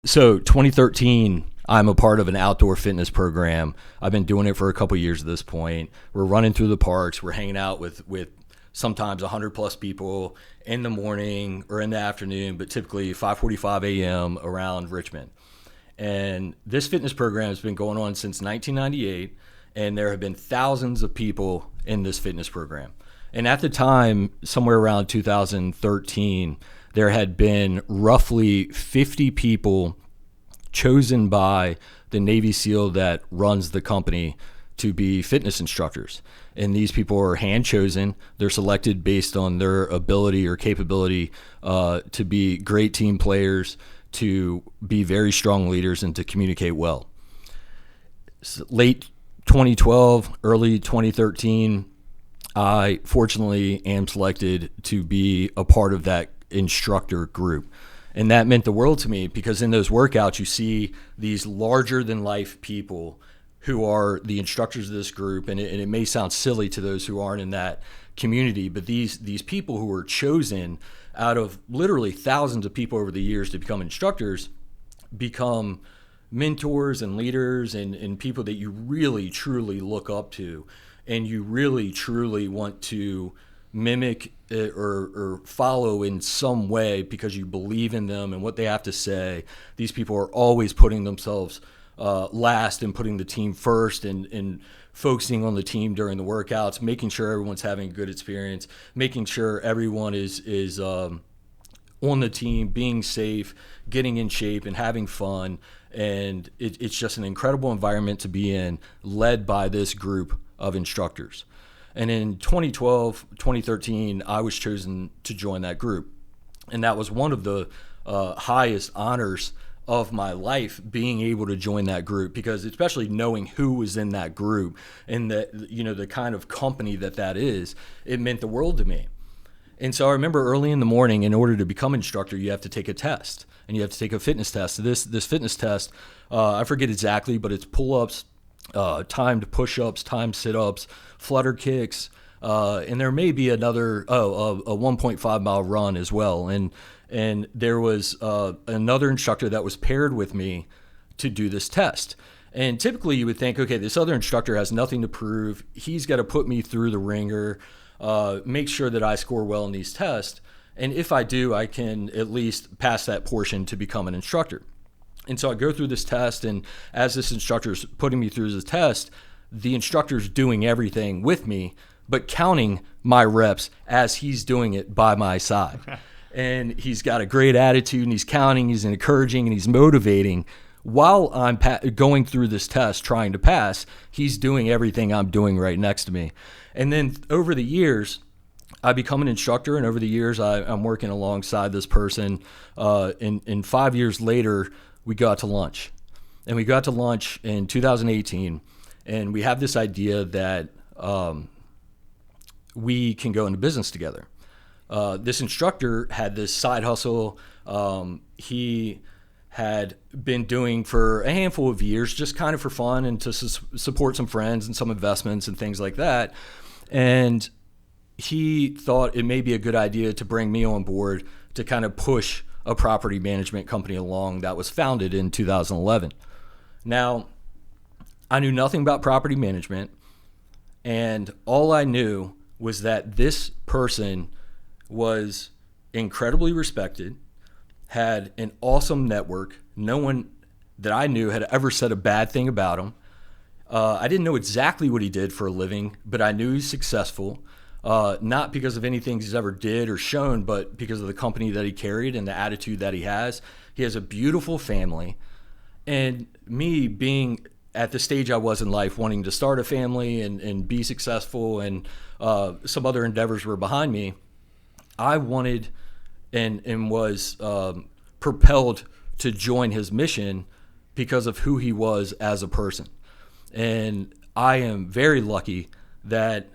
So 2013, I'm a part of an outdoor fitness program. I've been doing it for a couple of years at this point. We're running through the parks. We're hanging out with sometimes 100 plus people in the morning or in the afternoon, but typically 5:45 a.m. around Richmond. And this fitness program has been going on since 1998, and there have been thousands of people in this fitness program. And at the time, somewhere around 2013, there had been roughly 50 people chosen by the Navy SEAL that runs the company to be fitness instructors. And these people are hand chosen. They're selected based on their ability or capability to be great team players, to be very strong leaders, and to communicate well. Late 2012, early 2013, I fortunately am selected to be a part of that instructor group. And that meant the world to me, because in those workouts, you see these larger than life people who are the instructors of this group. And it may sound silly to those who aren't in that community, but these people who were chosen out of literally thousands of people over the years to become instructors become mentors and leaders and people that you really, truly look up to. And you really, truly want to mimic or follow in some way because you believe in them and what they have to say. These people are always putting themselves last and putting the team first and focusing on the team during the workouts, making sure everyone's having a good experience, making sure everyone is on the team, being safe, getting in shape, and having fun. And it's just an incredible environment to be in, led by this group of instructors. And in 2012, 2013, I was chosen to join that group. And that was one of the highest honors of my life, being able to join that group, because especially knowing who was in that group and the kind of company that is, it meant the world to me. And so I remember early in the morning, in order to become instructor, you have to take a test, and you have to take a fitness test. This fitness test, I forget exactly, but it's pull-ups, timed push-ups, timed sit-ups, flutter kicks, and there may be another a 1.5 mile run as well. And there was another instructor that was paired with me to do this test. And typically you would think, okay, this other instructor has nothing to prove. He's got to put me through the ringer, make sure that I score well in these tests. And if I do, I can at least pass that portion to become an instructor. And so I go through this test, and as this instructor's putting me through this test, the instructor's doing everything with me, but counting my reps as he's doing it by my side. And he's got a great attitude, and he's counting, he's encouraging, and he's motivating. While I'm going through this test, trying to pass, he's doing everything I'm doing right next to me. And then over the years, I become an instructor, and over the years, I'm working alongside this person. And 5 years later, we got to lunch. And we got to lunch in 2018, and we have this idea that we can go into business together. This instructor had this side hustle he had been doing for a handful of years, just kind of for fun and to support some friends and some investments and things like that. And he thought it may be a good idea to bring me on board to kind of push a property management company along that was founded in 2011. Now, I knew nothing about property management, and all I knew was that this person was incredibly respected, had an awesome network. No one that I knew had ever said a bad thing about him. I didn't know exactly what he did for a living, but I knew he's successful. Not because of anything he's ever did or shown, but because of the company that he carried and the attitude that he has. He has a beautiful family. And me being at the stage I was in life, wanting to start a family and be successful, and some other endeavors were behind me, I wanted and was propelled to join his mission because of who he was as a person. And I am very lucky that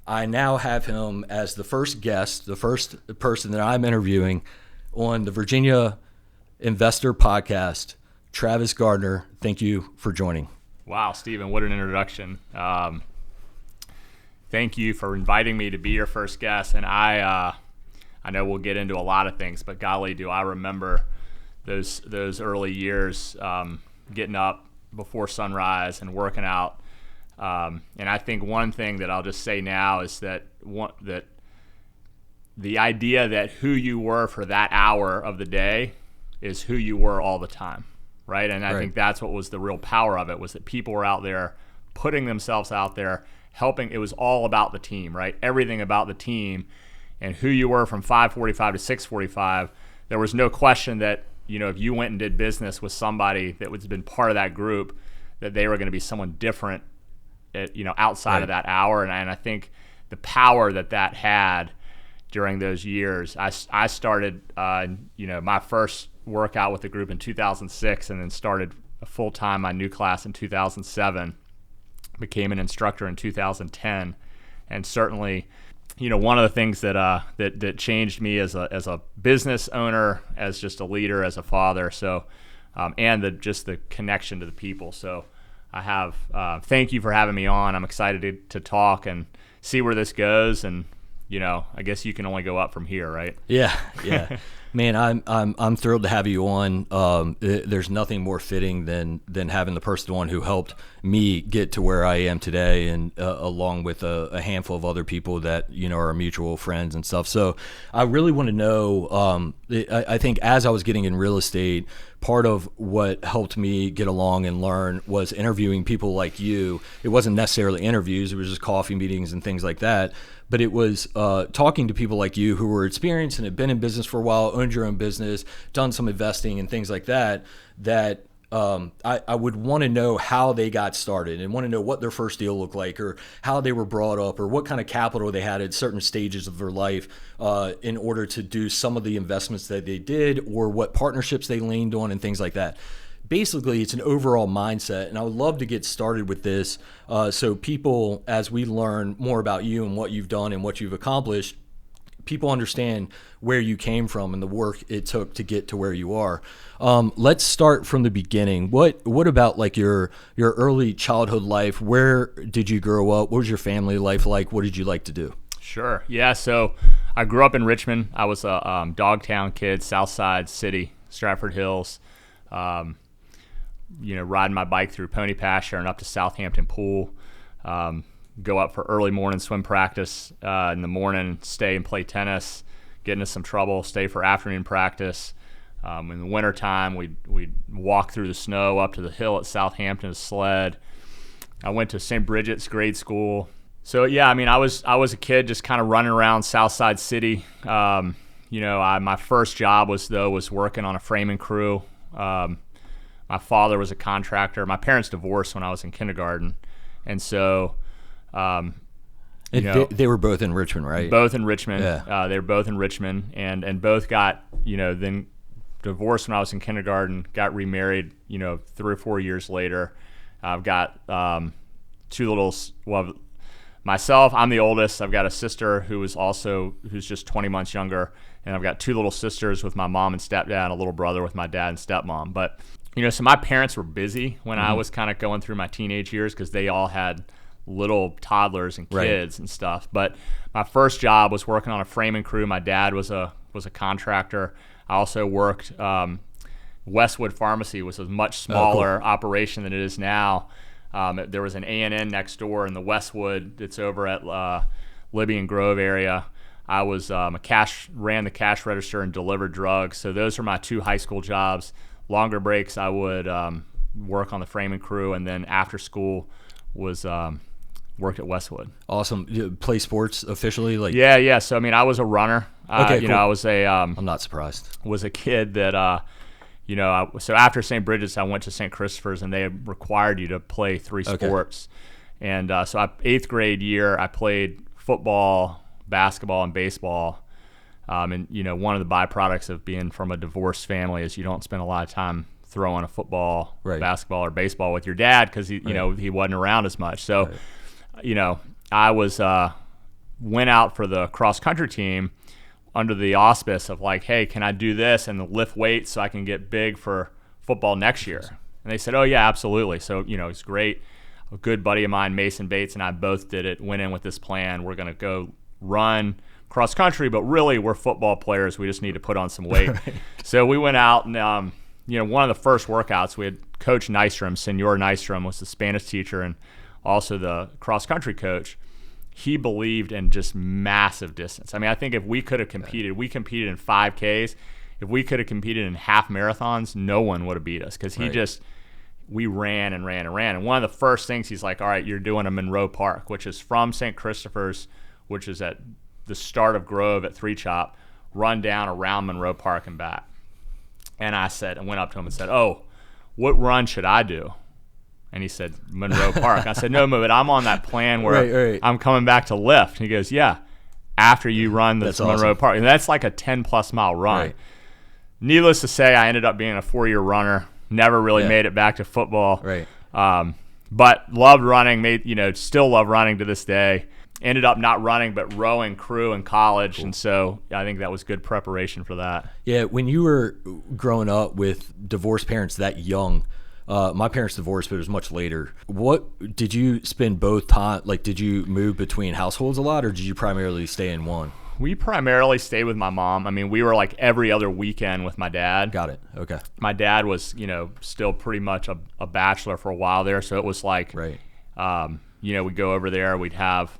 I now have him as the first guest, the first person that I'm interviewing on the Virginia Investor Podcast. Travis Gardner, thank you for joining. Wow, Stephen, what an introduction. Thank you for inviting me to be your first guest. And I know we'll get into a lot of things, but golly, do I remember those early years, getting up before sunrise and working out. And I think one thing that I'll just say now is that the idea that who you were for that hour of the day is who you were all the time, right? And I think that's what was the real power of it, was that people were out there putting themselves out there, helping. It was all about the team, right? Everything about the team, and who you were from 5:45 to 6:45. There was no question that, if you went and did business with somebody that was been part of that group, that they were going to be someone different, outside of that hour. And I think the power that had during those years. I started, my first workout with the group in 2006, and then started full-time my new class in 2007. Became an instructor in 2010, and certainly, one of the things that changed me as a business owner, as just a leader, as a father. So, and just the connection to the people. So, I have. Thank you for having me on. I'm excited to talk and see where this goes, and I guess you can only go up from here, right? Yeah. Man, I'm thrilled to have you on. There's nothing more fitting than having the person on who helped me get to where I am today, and along with a handful of other people that are mutual friends and stuff. So I really want to know. I think as I was getting in real estate, part of what helped me get along and learn was interviewing people like you. It wasn't necessarily interviews; it was just coffee meetings and things like that. But it was talking to people like you who were experienced and had been in business for a while, owned your own business, done some investing and things like that, I would want to know how they got started, and want to know what their first deal looked like, or how they were brought up, or what kind of capital they had at certain stages of their life in order to do some of the investments that they did, or what partnerships they leaned on and things like that. Basically, it's an overall mindset, and I would love to get started with this so people, as we learn more about you and what you've done and what you've accomplished, people understand where you came from and the work it took to get to where you are. Let's start from the beginning. What about like your early childhood life? Where did you grow up? What was your family life like? What did you like to do? Sure. Yeah. So I grew up in Richmond. I was a Dogtown kid, South Side City, Stratford Hills. Riding my bike through Pony Pasture and up to Southampton Pool. Go up for early morning swim practice in the morning, stay and play tennis, get into some trouble, stay for afternoon practice. In the wintertime, we'd walk through the snow up to the hill at Southampton to sled. I went to St. Bridget's grade school. So, yeah, I was a kid just kind of running around Southside City. My first job was working on a framing crew. My father was a contractor. My parents divorced when I was in kindergarten. And so, they were both in Richmond, right? Both in Richmond. Yeah. They were both in Richmond, and both got, then divorced when I was in kindergarten, got remarried, 3 or 4 years later. I've got myself, I'm the oldest. I've got a sister who's just 20 months younger, and I've got 2 little sisters with my mom and stepdad, and a little brother with my dad and stepmom. But so my parents were busy when I was kind of going through my teenage years, because they all had little toddlers and kids and stuff. But my first job was working on a framing crew. My dad was a contractor. I also worked Westwood Pharmacy, was a much smaller operation than it is now. There was an A&N next door in the Westwood that's over at Libby and Grove area. I was ran the cash register and delivered drugs. So those are my 2 high school jobs. Longer breaks, I would work on the framing crew, and then after school was worked at Westwood. Awesome. You play sports officially? Yeah. So I was a runner. Okay, cool. I was I'm not surprised. Was a kid that so after St. Bridget's, I went to St. Christopher's, and they required you to play 3 sports. And so 8th grade year, I played football, basketball, and baseball. And one of the byproducts of being from a divorced family is you don't spend a lot of time throwing a football, basketball, or baseball with your dad, because he wasn't around as much. So, I was went out for the cross country team under the auspice of like, hey, can I do this and lift weights so I can get big for football next year? And they said, oh yeah, absolutely. So it's great. A good buddy of mine, Mason Bates, and I both did it. Went in with this plan. We're gonna go run cross country, but really we're football players. We just need to put on some weight. Right. So we went out and, one of the first workouts, we had Coach Nystrom, Senor Nystrom was the Spanish teacher and also the cross country coach. He believed in just massive distance. I mean, I think if we could have competed, we competed in 5Ks. If we could have competed in half marathons, no one would have beat us because we ran and ran and ran. And one of the first things he's like, all right, you're doing a Monroe Park, which is from St. Christopher's, which is at the start of Grove at Three Chop, run down around Monroe Park and back. And I went up to him and said, oh, what run should I do? And he said, Monroe Park. I said, no, but I'm on that plan where I'm coming back to lift. And he goes, yeah, after you run the Monroe Park. And that's like a 10-plus mile run. Right. Needless to say, I ended up being a 4-year runner. Never really made it back to football. Right. But loved running, still love running to this day. Ended up not running, but rowing crew in college. Cool. And so I think that was good preparation for that. Yeah, when you were growing up with divorced parents that young, my parents divorced, but it was much later. What did you spend both time? Like, did you move between households a lot, or did you primarily stay in one? We primarily stayed with my mom. I mean, we were like every other weekend with my dad. Got it. Okay. My dad was, still pretty much a bachelor for a while there. So it was like, right. We'd go over there, we'd have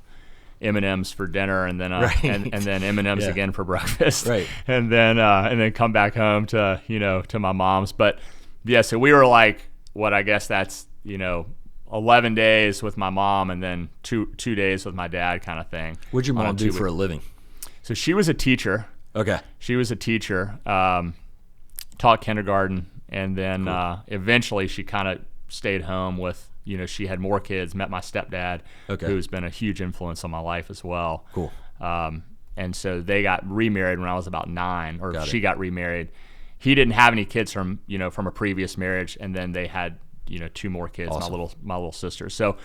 M&Ms for dinner, and then and then M&Ms again for breakfast. Right. And then come back home to, to my mom's. But yeah, so we were like, what I guess that's, 11 days with my mom and then two days with my dad kind of thing. What'd your mom do for a living? So she was a teacher. Okay. She was a teacher, taught kindergarten, and then eventually she kind of stayed home with, she had more kids, met my stepdad, who's been a huge influence on my life as well. Cool. And so they got remarried when I was about 9, or she got remarried. He didn't have any kids from a previous marriage, and then they had, 2 more kids, awesome. my little sister. So,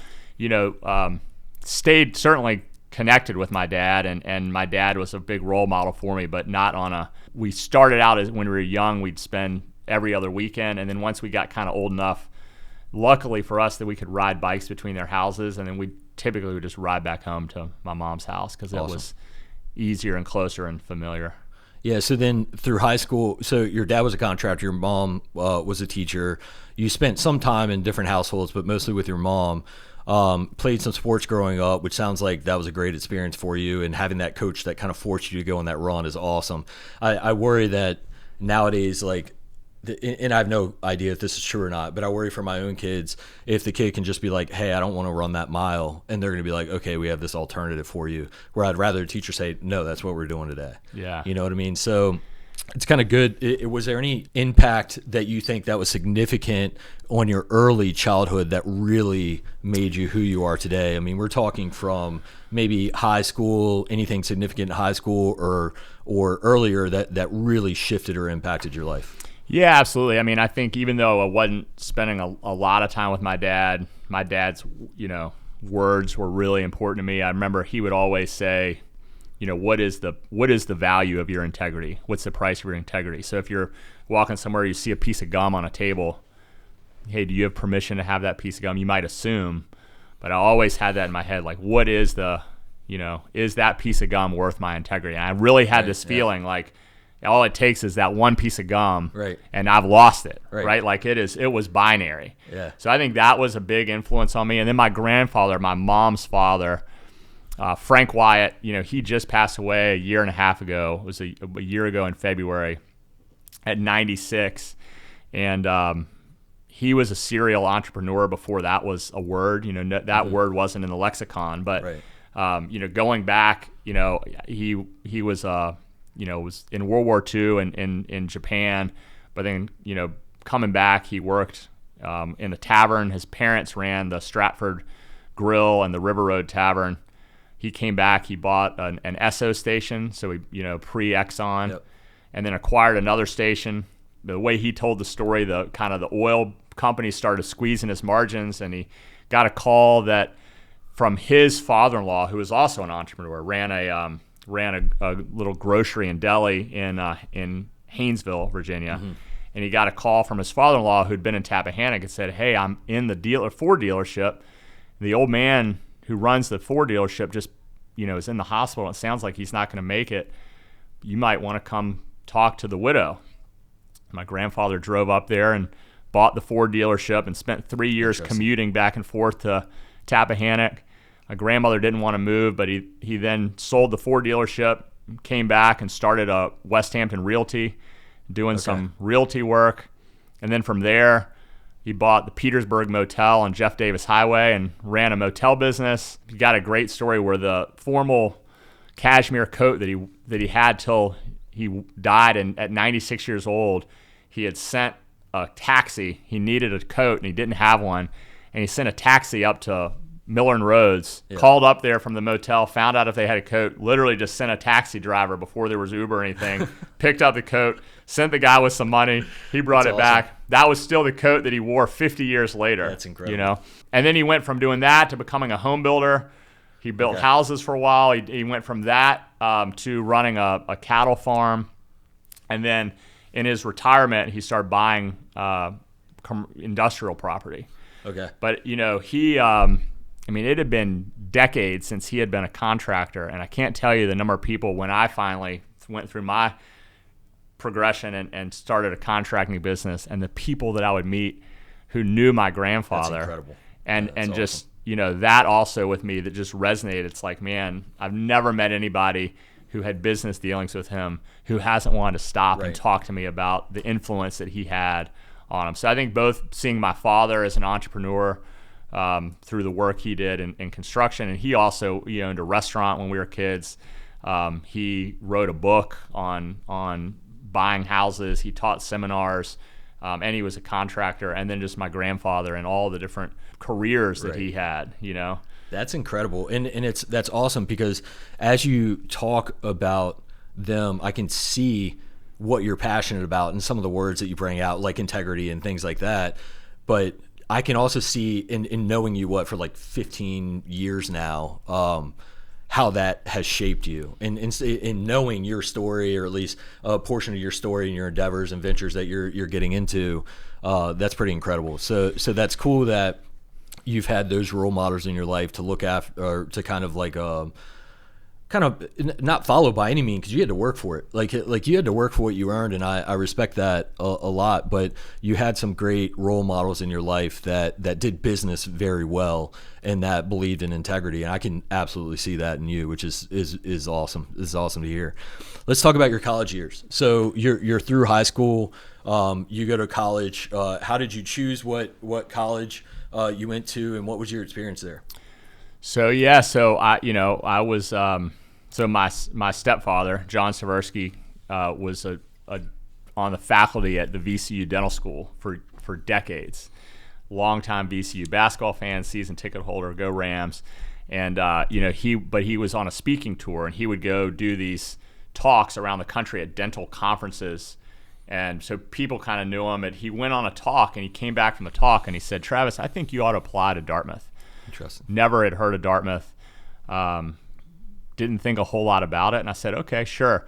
stayed certainly connected with my dad, and my dad was a big role model for me, but not we started out as when we were young, we'd spend every other weekend, and then once we got kind of old enough, luckily for us, that we could ride bikes between their houses, and then we typically would just ride back home to my mom's house because it was easier and closer and familiar. Yeah, so then through high school, so your dad was a contractor, your mom was a teacher. You spent some time in different households, but mostly with your mom. Played some sports growing up, which sounds like that was a great experience for you, and having that coach that kind of forced you to go on that run is awesome. I worry that nowadays, and I have no idea if this is true or not, but I worry for my own kids if the kid can just be like, hey, I don't want to run that mile, and they're going to be like, okay, we have this alternative for you, where I'd rather a teacher say, no, that's what we're doing today. Yeah. You know what I mean? So it's kind of good. Was there any impact that you think that was significant on your early childhood that really made you who you are today? I mean, we're talking from maybe high school, anything significant in high school or earlier that really shifted or impacted your life. Yeah, absolutely. I mean, I think even though I wasn't spending a lot of time with my dad's, words were really important to me. I remember he would always say, what is the value of your integrity? What's the price of your integrity? So if you're walking somewhere, you see a piece of gum on a table, hey, do you have permission to have that piece of gum? You might assume, but I always had that in my head, like, what is is that piece of gum worth my integrity? And I really had this feeling like, all it takes is that one piece of gum, right, and I've lost it, right? Like it was binary. Yeah. So I think that was a big influence on me. And then my grandfather, my mom's father, Frank Wyatt, he just passed away a year and a half ago. It was a year ago in February at 96. And he was a serial entrepreneur before that was a word. That word wasn't in the lexicon. But, going back, he was was in World War II and in Japan, but then, coming back, he worked in the tavern. His parents ran the Stratford Grill and the River Road Tavern. He came back, he bought an Esso station, so he, pre-Exxon, and then acquired another station. The way he told the story, the oil company started squeezing his margins, and he got a call that from his father-in-law, who was also an entrepreneur, ran a little grocery and deli in Haynesville, Virginia. Mm-hmm. And he got a call from his father-in-law who'd been in Tappahannock and said, hey, I'm in the Ford dealership. The old man who runs the Ford dealership just is in the hospital. It sounds like he's not going to make it. You might want to come talk to the widow. My grandfather drove up there and bought the Ford dealership and spent 3 years commuting back and forth to Tappahannock. My grandmother didn't want to move, but he then sold the Ford dealership, came back and started a West Hampton Realty, doing some realty work. And then from there, he bought the Petersburg Motel on Jeff Davis Highway and ran a motel business. He got a great story where the formal cashmere coat that he had till he died, and at 96 years old, he had sent a taxi. He needed a coat and he didn't have one, and he sent a taxi up to Miller and Rhodes, called up there from the motel, found out if they had a coat, literally just sent a taxi driver before there was Uber or anything, picked up the coat, sent the guy with some money, he brought it back. That was still the coat that he wore 50 years later. That's incredible. And then he went from doing that to becoming a home builder. He built houses for a while. He went from that to running a cattle farm. And then in his retirement, he started buying industrial property. Okay. But, it had been decades since he had been a contractor, and I can't tell you the number of people when I finally went through my progression and started a contracting business, and the people that I would meet who knew my grandfather. That's incredible. And awesome. Just, that also with me that just resonated. It's like, man, I've never met anybody who had business dealings with him who hasn't wanted to stop and talk to me about the influence that he had on him. So I think both seeing my father as an entrepreneur through the work he did in construction, and he also owned a restaurant when we were kids. He wrote a book on buying houses. He taught seminars, and he was a contractor. And then just my grandfather and all the different careers that he had. That's incredible, and that's awesome because as you talk about them, I can see what you're passionate about and some of the words that you bring out, like integrity and things like that. But I can also see in knowing you for like 15 years now, how that has shaped you, and in knowing your story, or at least a portion of your story and your endeavors and ventures that you're getting into. That's pretty incredible. So that's cool that you've had those role models in your life to look after, or to kind of not follow by any means, because you had to work for it. Like you had to work for what you earned, and I respect that a lot. But you had some great role models in your life that did business very well and that believed in integrity. And I can absolutely see that in you, which is awesome. This is awesome to hear. Let's talk about your college years. So you're through high school. You go to college. How did you choose what college you went to, and what was your experience there? So I was my stepfather, John Seversky, was on the faculty at the VCU Dental School for decades. Longtime VCU basketball fan, season ticket holder, go Rams, and he was on a speaking tour, and he would go do these talks around the country at dental conferences, and so people kind of knew him. And he went on a talk, and he came back from the talk, and he said, "Travis, I think you ought to apply to Dartmouth." Interesting. Never had heard of Dartmouth. Didn't think a whole lot about it. And I said, okay, sure.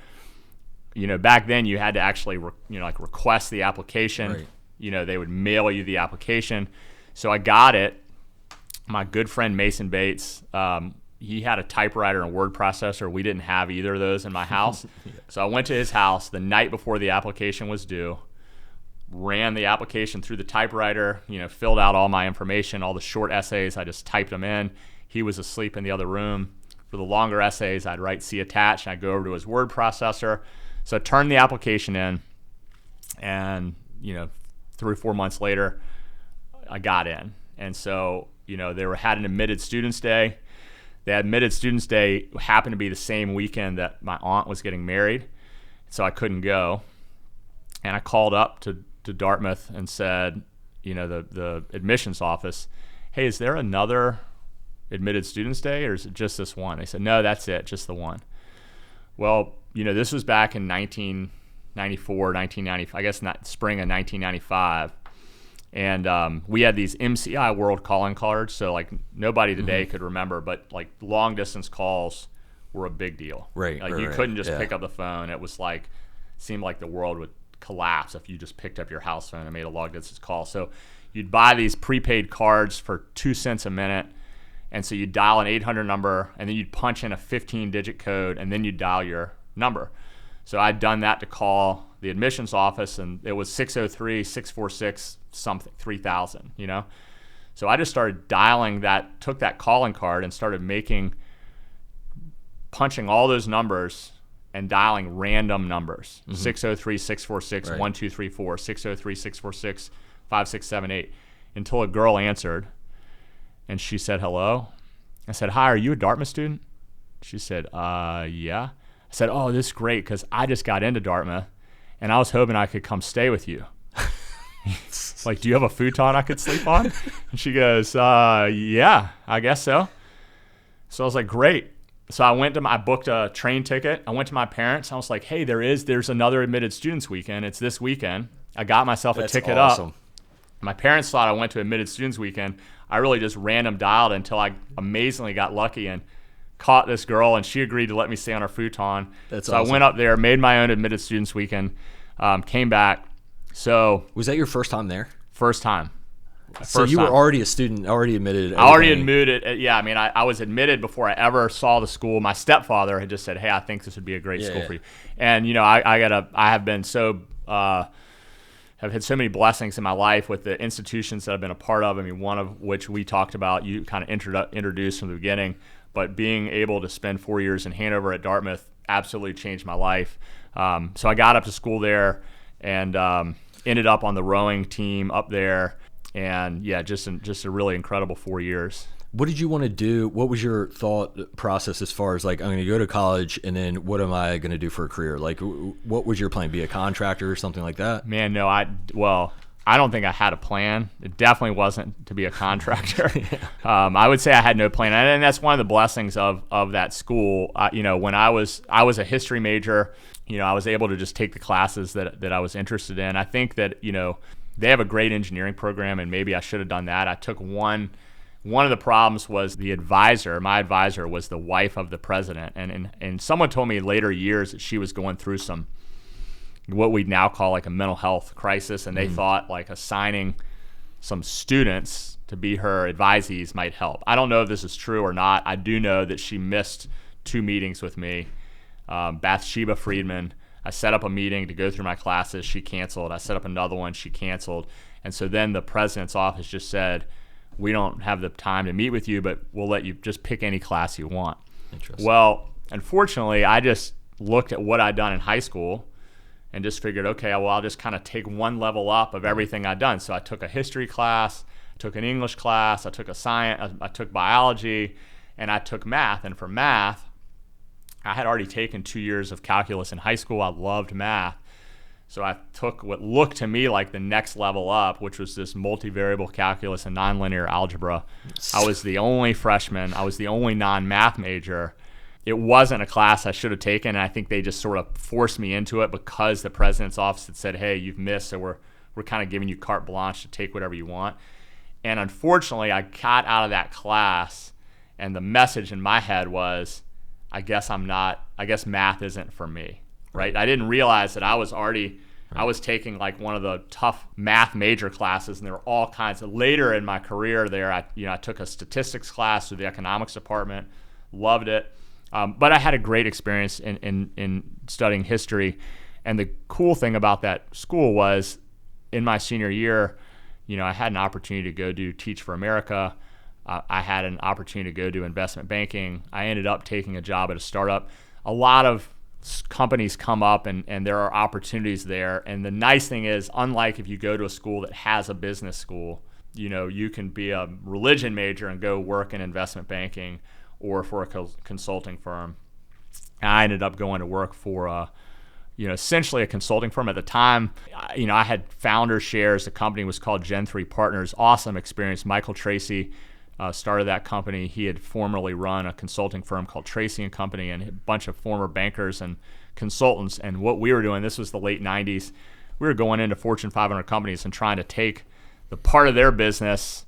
Back then you had to actually, request the application. Right. They would mail you the application. So I got it. My good friend Mason Bates, he had a typewriter and word processor. We didn't have either of those in my house. So I went to his house the night before the application was due, ran the application through the typewriter, filled out all my information, all the short essays, I just typed them in. He was asleep in the other room. For the longer essays, I'd write see attached, and I'd go over to his word processor. So I turned the application in, and 3 or 4 months later, I got in. And so, they had an admitted students day. The admitted students day happened to be the same weekend that my aunt was getting married, so I couldn't go. And I called up to Dartmouth and said, the admissions office, hey, is there another admitted students day, or is it just this one? They said, no, that's it, just the one. Well, this was back in 1994, 1990, I guess not spring of 1995. And we had these MCI World calling cards, so nobody today could remember, but long distance calls were a big deal. Right. You couldn't just pick up the phone. It was seemed like the world would collapse if you just picked up your house phone and made a long distance call. So you'd buy these prepaid cards for 2 cents a minute, And so you'd dial an 800 number, and then you'd punch in a 15-digit code, and then you'd dial your number. So I'd done that to call the admissions office, and it was 603-646 something, 3000, you know? So I just started dialing that, took that calling card and started punching all those numbers and dialing random numbers. 603-646-1234, 603-646-5678, until a girl answered, and she said, hello. I said, hi, are you a Dartmouth student? She said, yeah. I said, oh, this is great, because I just got into Dartmouth, and I was hoping I could come stay with you. Like, do you have a futon I could sleep on? And she goes, yeah, I guess so. So I was like, great. So I booked a train ticket. I went to my parents. I was like, hey, there's another admitted students weekend. It's this weekend. I got myself a ticket up. My parents thought I went to admitted students weekend. I really just random dialed until I amazingly got lucky and caught this girl, and she agreed to let me stay on her futon. So I went up there, made my own admitted students weekend, came back. So was that your first time there? First time. So you were already a student, already admitted. I already admitted. Yeah, I mean, I was admitted before I ever saw the school. My stepfather had just said, "Hey, I think this would be a great school for you." And you know, I have been so have had so many blessings in my life with the institutions that I've been a part of. I mean, one of which we talked about, you kind of introduced from the beginning. But being able to spend 4 years in Hanover at Dartmouth absolutely changed my life. So I got up to school there and ended up on the rowing team up there. And yeah, just a really incredible 4 years. What did you want to do? What was your thought process as far as like, I'm going to go to college and then what am I going to do for a career? Like, what was your plan? Be a contractor or something like that? Man, no, I don't think I had a plan. It definitely wasn't to be a contractor. I would say I had no plan. And that's one of the blessings of that school. You know, when I was a history major, you know, I was able to just take the classes that I was interested in. I think that, you know, they have a great engineering program, and maybe I should have done that. I took one of the problems was my advisor was the wife of the president. And someone told me in later years that she was going through what we'd now call like a mental health crisis. And they thought like assigning some students to be her advisees might help. I don't know if this is true or not. I do know that she missed 2 meetings with me. Bathsheba Friedman, I set up a meeting to go through my classes. She canceled. I set up another one. She canceled. And so then the president's office just said, we don't have the time to meet with you, but we'll let you just pick any class you want. Interesting. Well, unfortunately, I just looked at what I'd done in high school and just figured, okay, well, I'll just kind of take one level up of everything I'd done. So I took a history class, I took an English class, I took I took biology, and I took math. And for math, I had already taken 2 years of calculus in high school. I loved math. So I took what looked to me like the next level up, which was this multivariable calculus and nonlinear algebra. I was the only freshman. I was the only non-math major. It wasn't a class I should have taken, and I think they just sort of forced me into it because the president's office had said, hey, you've missed, so we're kind of giving you carte blanche to take whatever you want. And unfortunately, I got out of that class, and the message in my head was, I guess math isn't for me, right? I didn't realize that I was taking like one of the tough math major classes, and there were all kinds of, later in my career there, I took a statistics class through the economics department, loved it. But I had a great experience in studying history. And the cool thing about that school was in my senior year, you know, I had an opportunity to go do Teach for America. I had an opportunity to go do investment banking. I ended up taking a job at a startup. A lot of companies come up and there are opportunities there. And the nice thing is, unlike if you go to a school that has a business school, you know, you can be a religion major and go work in investment banking or for a consulting firm. And I ended up going to work for essentially a consulting firm. At the time, you know, I had founder shares. The company was called Gen 3 Partners. Awesome experience. Michael Tracy started that company. He had formerly run a consulting firm called Tracy and Company, and a bunch of former bankers and consultants. And what we were doing, this was the late 90s, we were going into Fortune 500 companies and trying to take the part of their business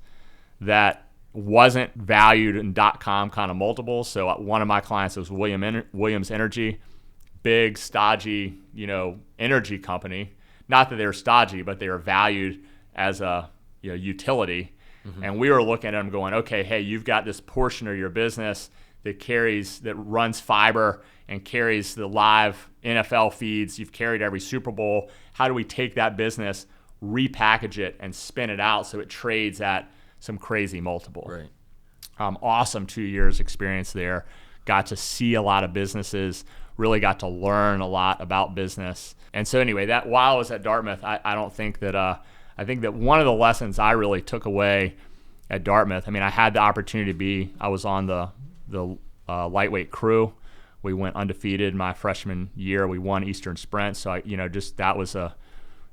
that wasn't valued in .com kind of multiples. So one of my clients was Williams Energy, big, stodgy, you know, energy company. Not that they were stodgy, but they were valued as a utility. And we were looking at them going, okay, hey, you've got this portion of your business that runs fiber and carries the live NFL feeds. You've carried every Super Bowl. How do we take that business, repackage it, and spin it out so it trades at some crazy multiple? Right. Awesome 2 years experience there. Got to see a lot of businesses, really got to learn a lot about business. And so anyway, that while I was at Dartmouth, I don't think that I think that one of the lessons I really took away at Dartmouth, I mean, I had the opportunity I was on the lightweight crew. We went undefeated my freshman year. We won Eastern Sprint. So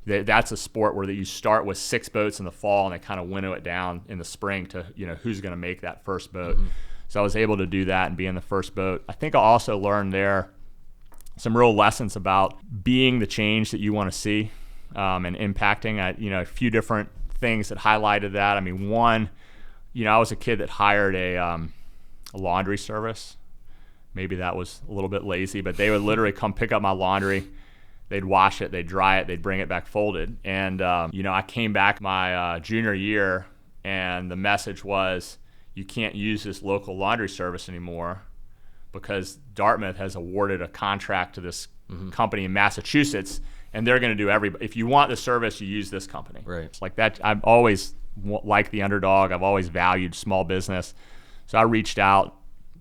that's a sport where you start with 6 boats in the fall and they kind of winnow it down in the spring to, who's going to make that first boat. So I was able to do that and be in the first boat. I think I also learned there some real lessons about being the change that you want to see and impacting. A few different things that highlighted that. I mean, one, I was a kid that hired a laundry service. Maybe that was a little bit lazy, but they would literally come pick up my laundry. They'd wash it, they'd dry it, they'd bring it back folded. And, I came back my junior year, and the message was, you can't use this local laundry service anymore because Dartmouth has awarded a contract to this company in Massachusetts, and they're going to do if you want the service, you use this company. Right. It's like that. I've always liked the underdog. I've always valued small business. So I reached out,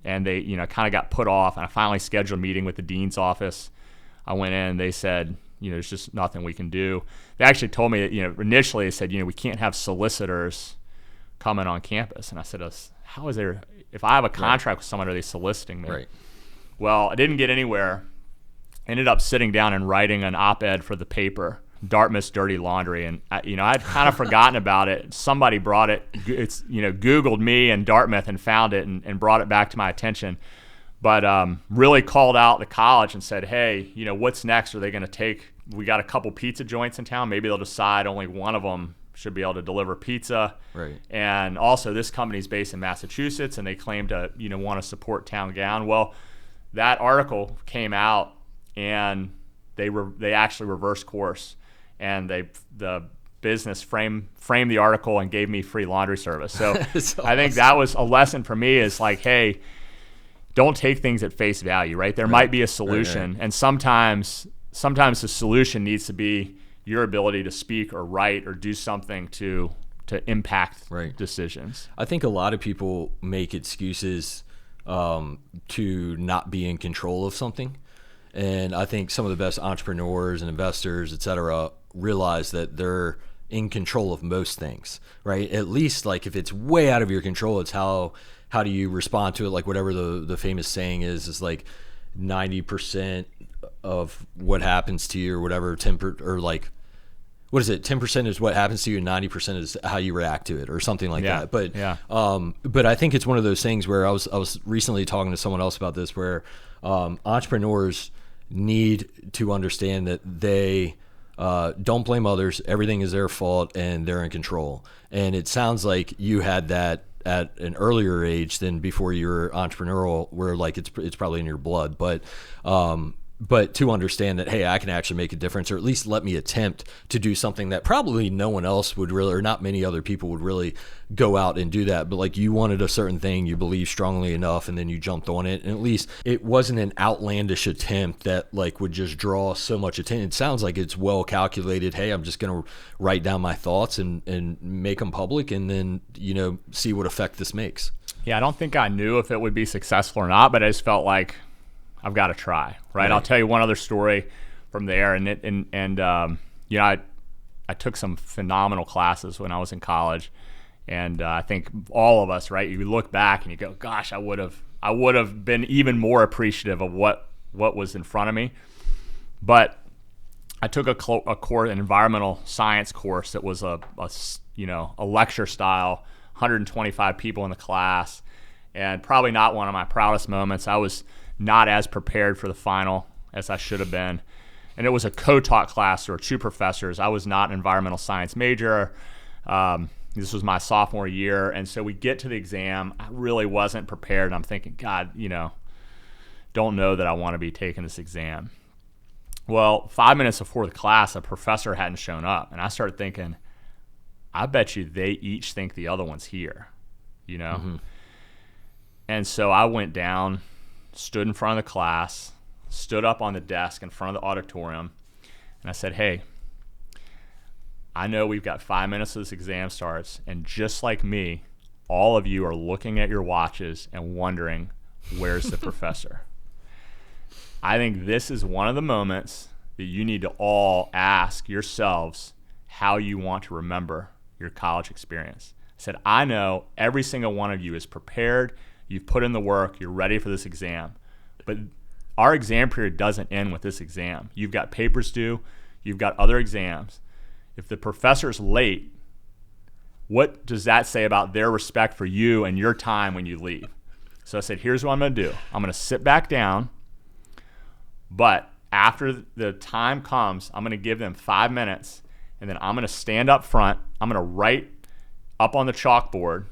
and they, kind of got put off, and I finally scheduled a meeting with the dean's office. I went in, they said, there's just nothing we can do. They actually told me that, initially they said, we can't have solicitors coming on campus. And I said, how is there, if I have a contract with someone, are they soliciting me? Right. Well, I didn't get anywhere. Ended up sitting down and writing an op-ed for the paper, Dartmouth's Dirty Laundry. And, I'd kind of forgotten about it. Somebody brought it, Googled me and Dartmouth and found it and brought it back to my attention. But really called out the college and said, hey, what's next? Are they going to take, we got a couple pizza joints in town. Maybe they'll decide only one of them should be able to deliver pizza. Right. And also this company's based in Massachusetts, and they claim to, want to support Town Gown. Well, that article came out, and they actually reversed course, and the business framed the article and gave me free laundry service. So Awesome. I think that was a lesson for me, is like, hey, don't take things at face value, right? There might be a solution, right. And sometimes the solution needs to be your ability to speak or write or do something to impact decisions. I think a lot of people make excuses to not be in control of something. And I think some of the best entrepreneurs and investors, et cetera, realize that they're in control of most things, right? At least, like, if it's way out of your control, it's how do you respond to it? Like, whatever the famous saying is like 90% of what happens to you, or whatever, 10%, or like, what is it? 10% is what happens to you, and 90% is how you react to it, or something like that. But I think it's one of those things where I was recently talking to someone else about this, where entrepreneurs need to understand that they don't blame others. Everything is their fault, and they're in control. And it sounds like you had that at an earlier age than before you were entrepreneurial, where like it's probably in your blood. But to understand that, hey, I can actually make a difference, or at least let me attempt to do something that probably no one else would really, or not many other people would really go out and do that. But like, you wanted a certain thing, you believed strongly enough, and then you jumped on it. And at least it wasn't an outlandish attempt that like would just draw so much attention. It sounds like it's well calculated. Hey, I'm just going to write down my thoughts and make them public, and then, see what effect this makes. Yeah, I don't think I knew if it would be successful or not, but I just felt like I've got to try, right? I'll tell you one other story from there, I took some phenomenal classes when I was in college, and I think all of us, right? You look back and you go, "Gosh, I would have been even more appreciative of what was in front of me." But I took a course, an environmental science course that was a lecture style, 125 people in the class, and probably not one of my proudest moments. I was not as prepared for the final as I should have been. And it was a co-taught class. There were 2 professors. I was not an environmental science major. This was my sophomore year. And so we get to the exam. I really wasn't prepared. And I'm thinking, God, don't know that I want to be taking this exam. Well, 5 minutes before the class, a professor hadn't shown up. And I started thinking, I bet you they each think the other one's here, you know? And so I went down, stood in front of the class, stood up on the desk in front of the auditorium, and I said, hey, I know we've got 5 minutes till this exam starts, and just like me, all of you are looking at your watches and wondering, where's the professor? I think this is one of the moments that you need to all ask yourselves how you want to remember your college experience. I said, I know every single one of you is prepared, you've put in the work, you're ready for this exam. But our exam period doesn't end with this exam. You've got papers due, you've got other exams. If the professor's late, what does that say about their respect for you and your time when you leave? So I said, here's what I'm going to do. I'm going to sit back down, but after the time comes, I'm going to give them 5 minutes, and then I'm going to stand up front. I'm going to write up on the chalkboard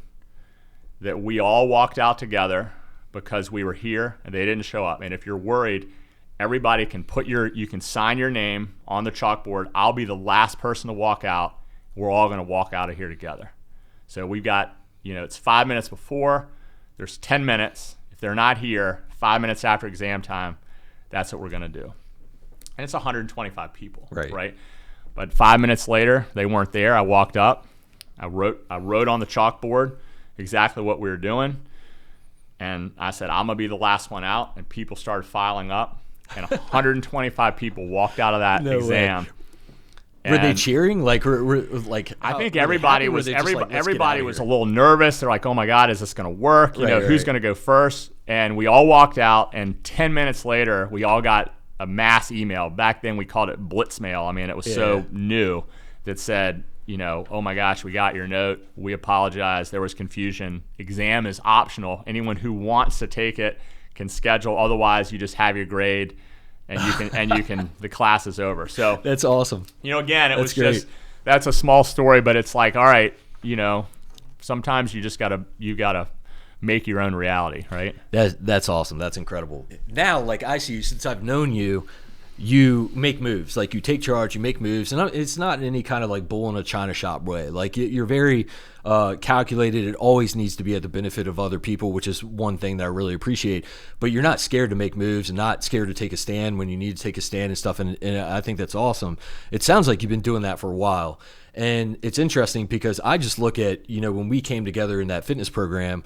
that we all walked out together because we were here and they didn't show up. And if you're worried, everybody can you can sign your name on the chalkboard. I'll be the last person to walk out. We're all going to walk out of here together. So we've got, it's 5 minutes before. There's 10 minutes. If they're not here, 5 minutes after exam time, that's what we're going to do. And it's 125 people, right? But 5 minutes later, they weren't there. I walked up. I wrote on the chalkboard exactly what we were doing. And I said, I'm going to be the last one out. And people started filing up. And 125 people walked out of that exam. Were they cheering? I think everybody was a little nervous. They're like, oh my God, is this going to work? Who's going to go first? And we all walked out, and 10 minutes later, we all got a mass email. Back then, we called it blitz mail. I mean, it was so new that said, oh my gosh, we got your note. We apologize. There was confusion. Exam is optional. Anyone who wants to take it can schedule. Otherwise, you just have your grade. And you can the class is over. So that's awesome. Again, it was that's a small story, but it's like, all right, sometimes you gotta make your own reality, right? That's awesome. That's incredible. Now, I see you since I've known you, you make moves. You take charge, you make moves, and it's not in any kind of bull in a china shop way. You're very calculated. It always needs to be at the benefit of other people, which is one thing that I really appreciate. But you're not scared to make moves and not scared to take a stand when you need to take a stand and stuff. And I think that's awesome. It sounds like you've been doing that for a while. And it's interesting because I just look at, when we came together in that fitness program,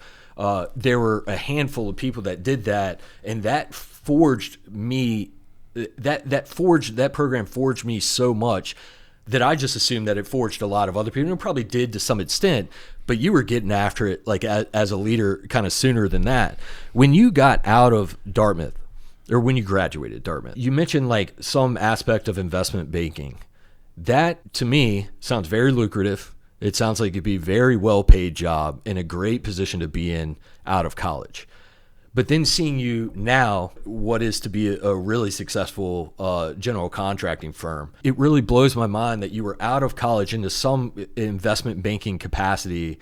there were a handful of people that did that, and that forged me. That program forged me so much that I just assumed that it forged a lot of other people, and it probably did to some extent, but you were getting after it as a leader kind of sooner than that. When you got out of Dartmouth, or when you graduated Dartmouth, you mentioned some aspect of investment banking. That to me sounds very lucrative. It sounds like it'd be a very well paid job and a great position to be in out of college. But then seeing you now, what is to be a really successful general contracting firm, it really blows my mind that you were out of college into some investment banking capacity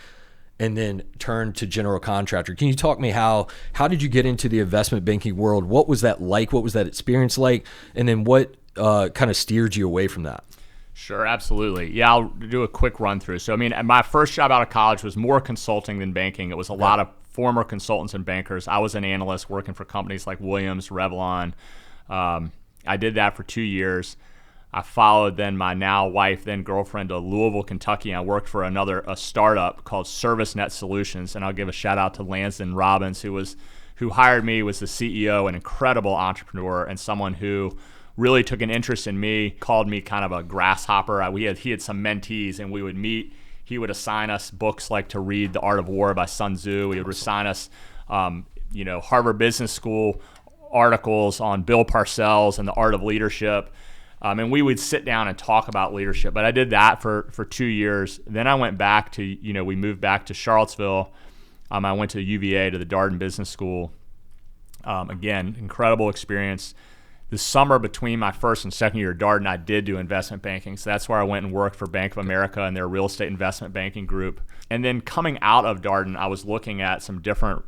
and then turned to general contractor. Can you talk me how did you get into the investment banking world? What was that like? What was that experience like? And then what kind of steered you away from that? Sure, absolutely. Yeah, I'll do a quick run through. So, my first job out of college was more consulting than banking. It was a lot of former consultants and bankers. I was an analyst working for companies like Williams, Revlon. I did that for 2 years. I followed then my now wife, then girlfriend, to Louisville, Kentucky. I worked for a startup called ServiceNet Solutions, and I'll give a shout out to Lansden Robbins, who hired me, was the CEO, an incredible entrepreneur, and someone who really took an interest in me, called me kind of a grasshopper. He had some mentees, and we would meet. He would assign us books to read The Art of War by Sun Tzu. He would assign us, Harvard Business School articles on Bill Parcells and the art of leadership. And we would sit down and talk about leadership. But I did that for 2 years. Then I went back to, we moved back to Charlottesville. I went to UVA, to the Darden Business School. Again, incredible experience. The summer between my first and second year at Darden, I did do investment banking. So that's where I went and worked for Bank of America and their real estate investment banking group. And then coming out of Darden, I was looking at some different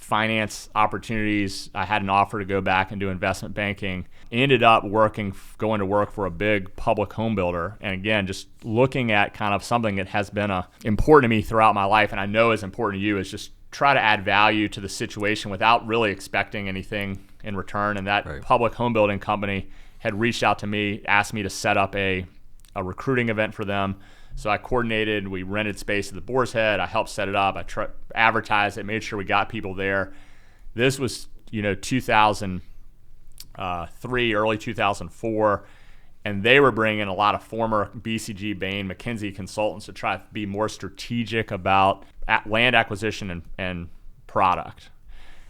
finance opportunities. I had an offer to go back and do investment banking. Ended up going to work for a big public home builder. And again, just looking at kind of something that has been important to me throughout my life, and I know is important to you, is just try to add value to the situation without really expecting anything in return. And that public home building company had reached out to me, asked me to set up a recruiting event for them. So I coordinated, we rented space at the Boar's Head, I helped set it up, I advertised it, made sure we got people there. This was, 2003, early 2004, and they were bringing in a lot of former BCG, Bain, McKinsey consultants to try to be more strategic about land acquisition and product.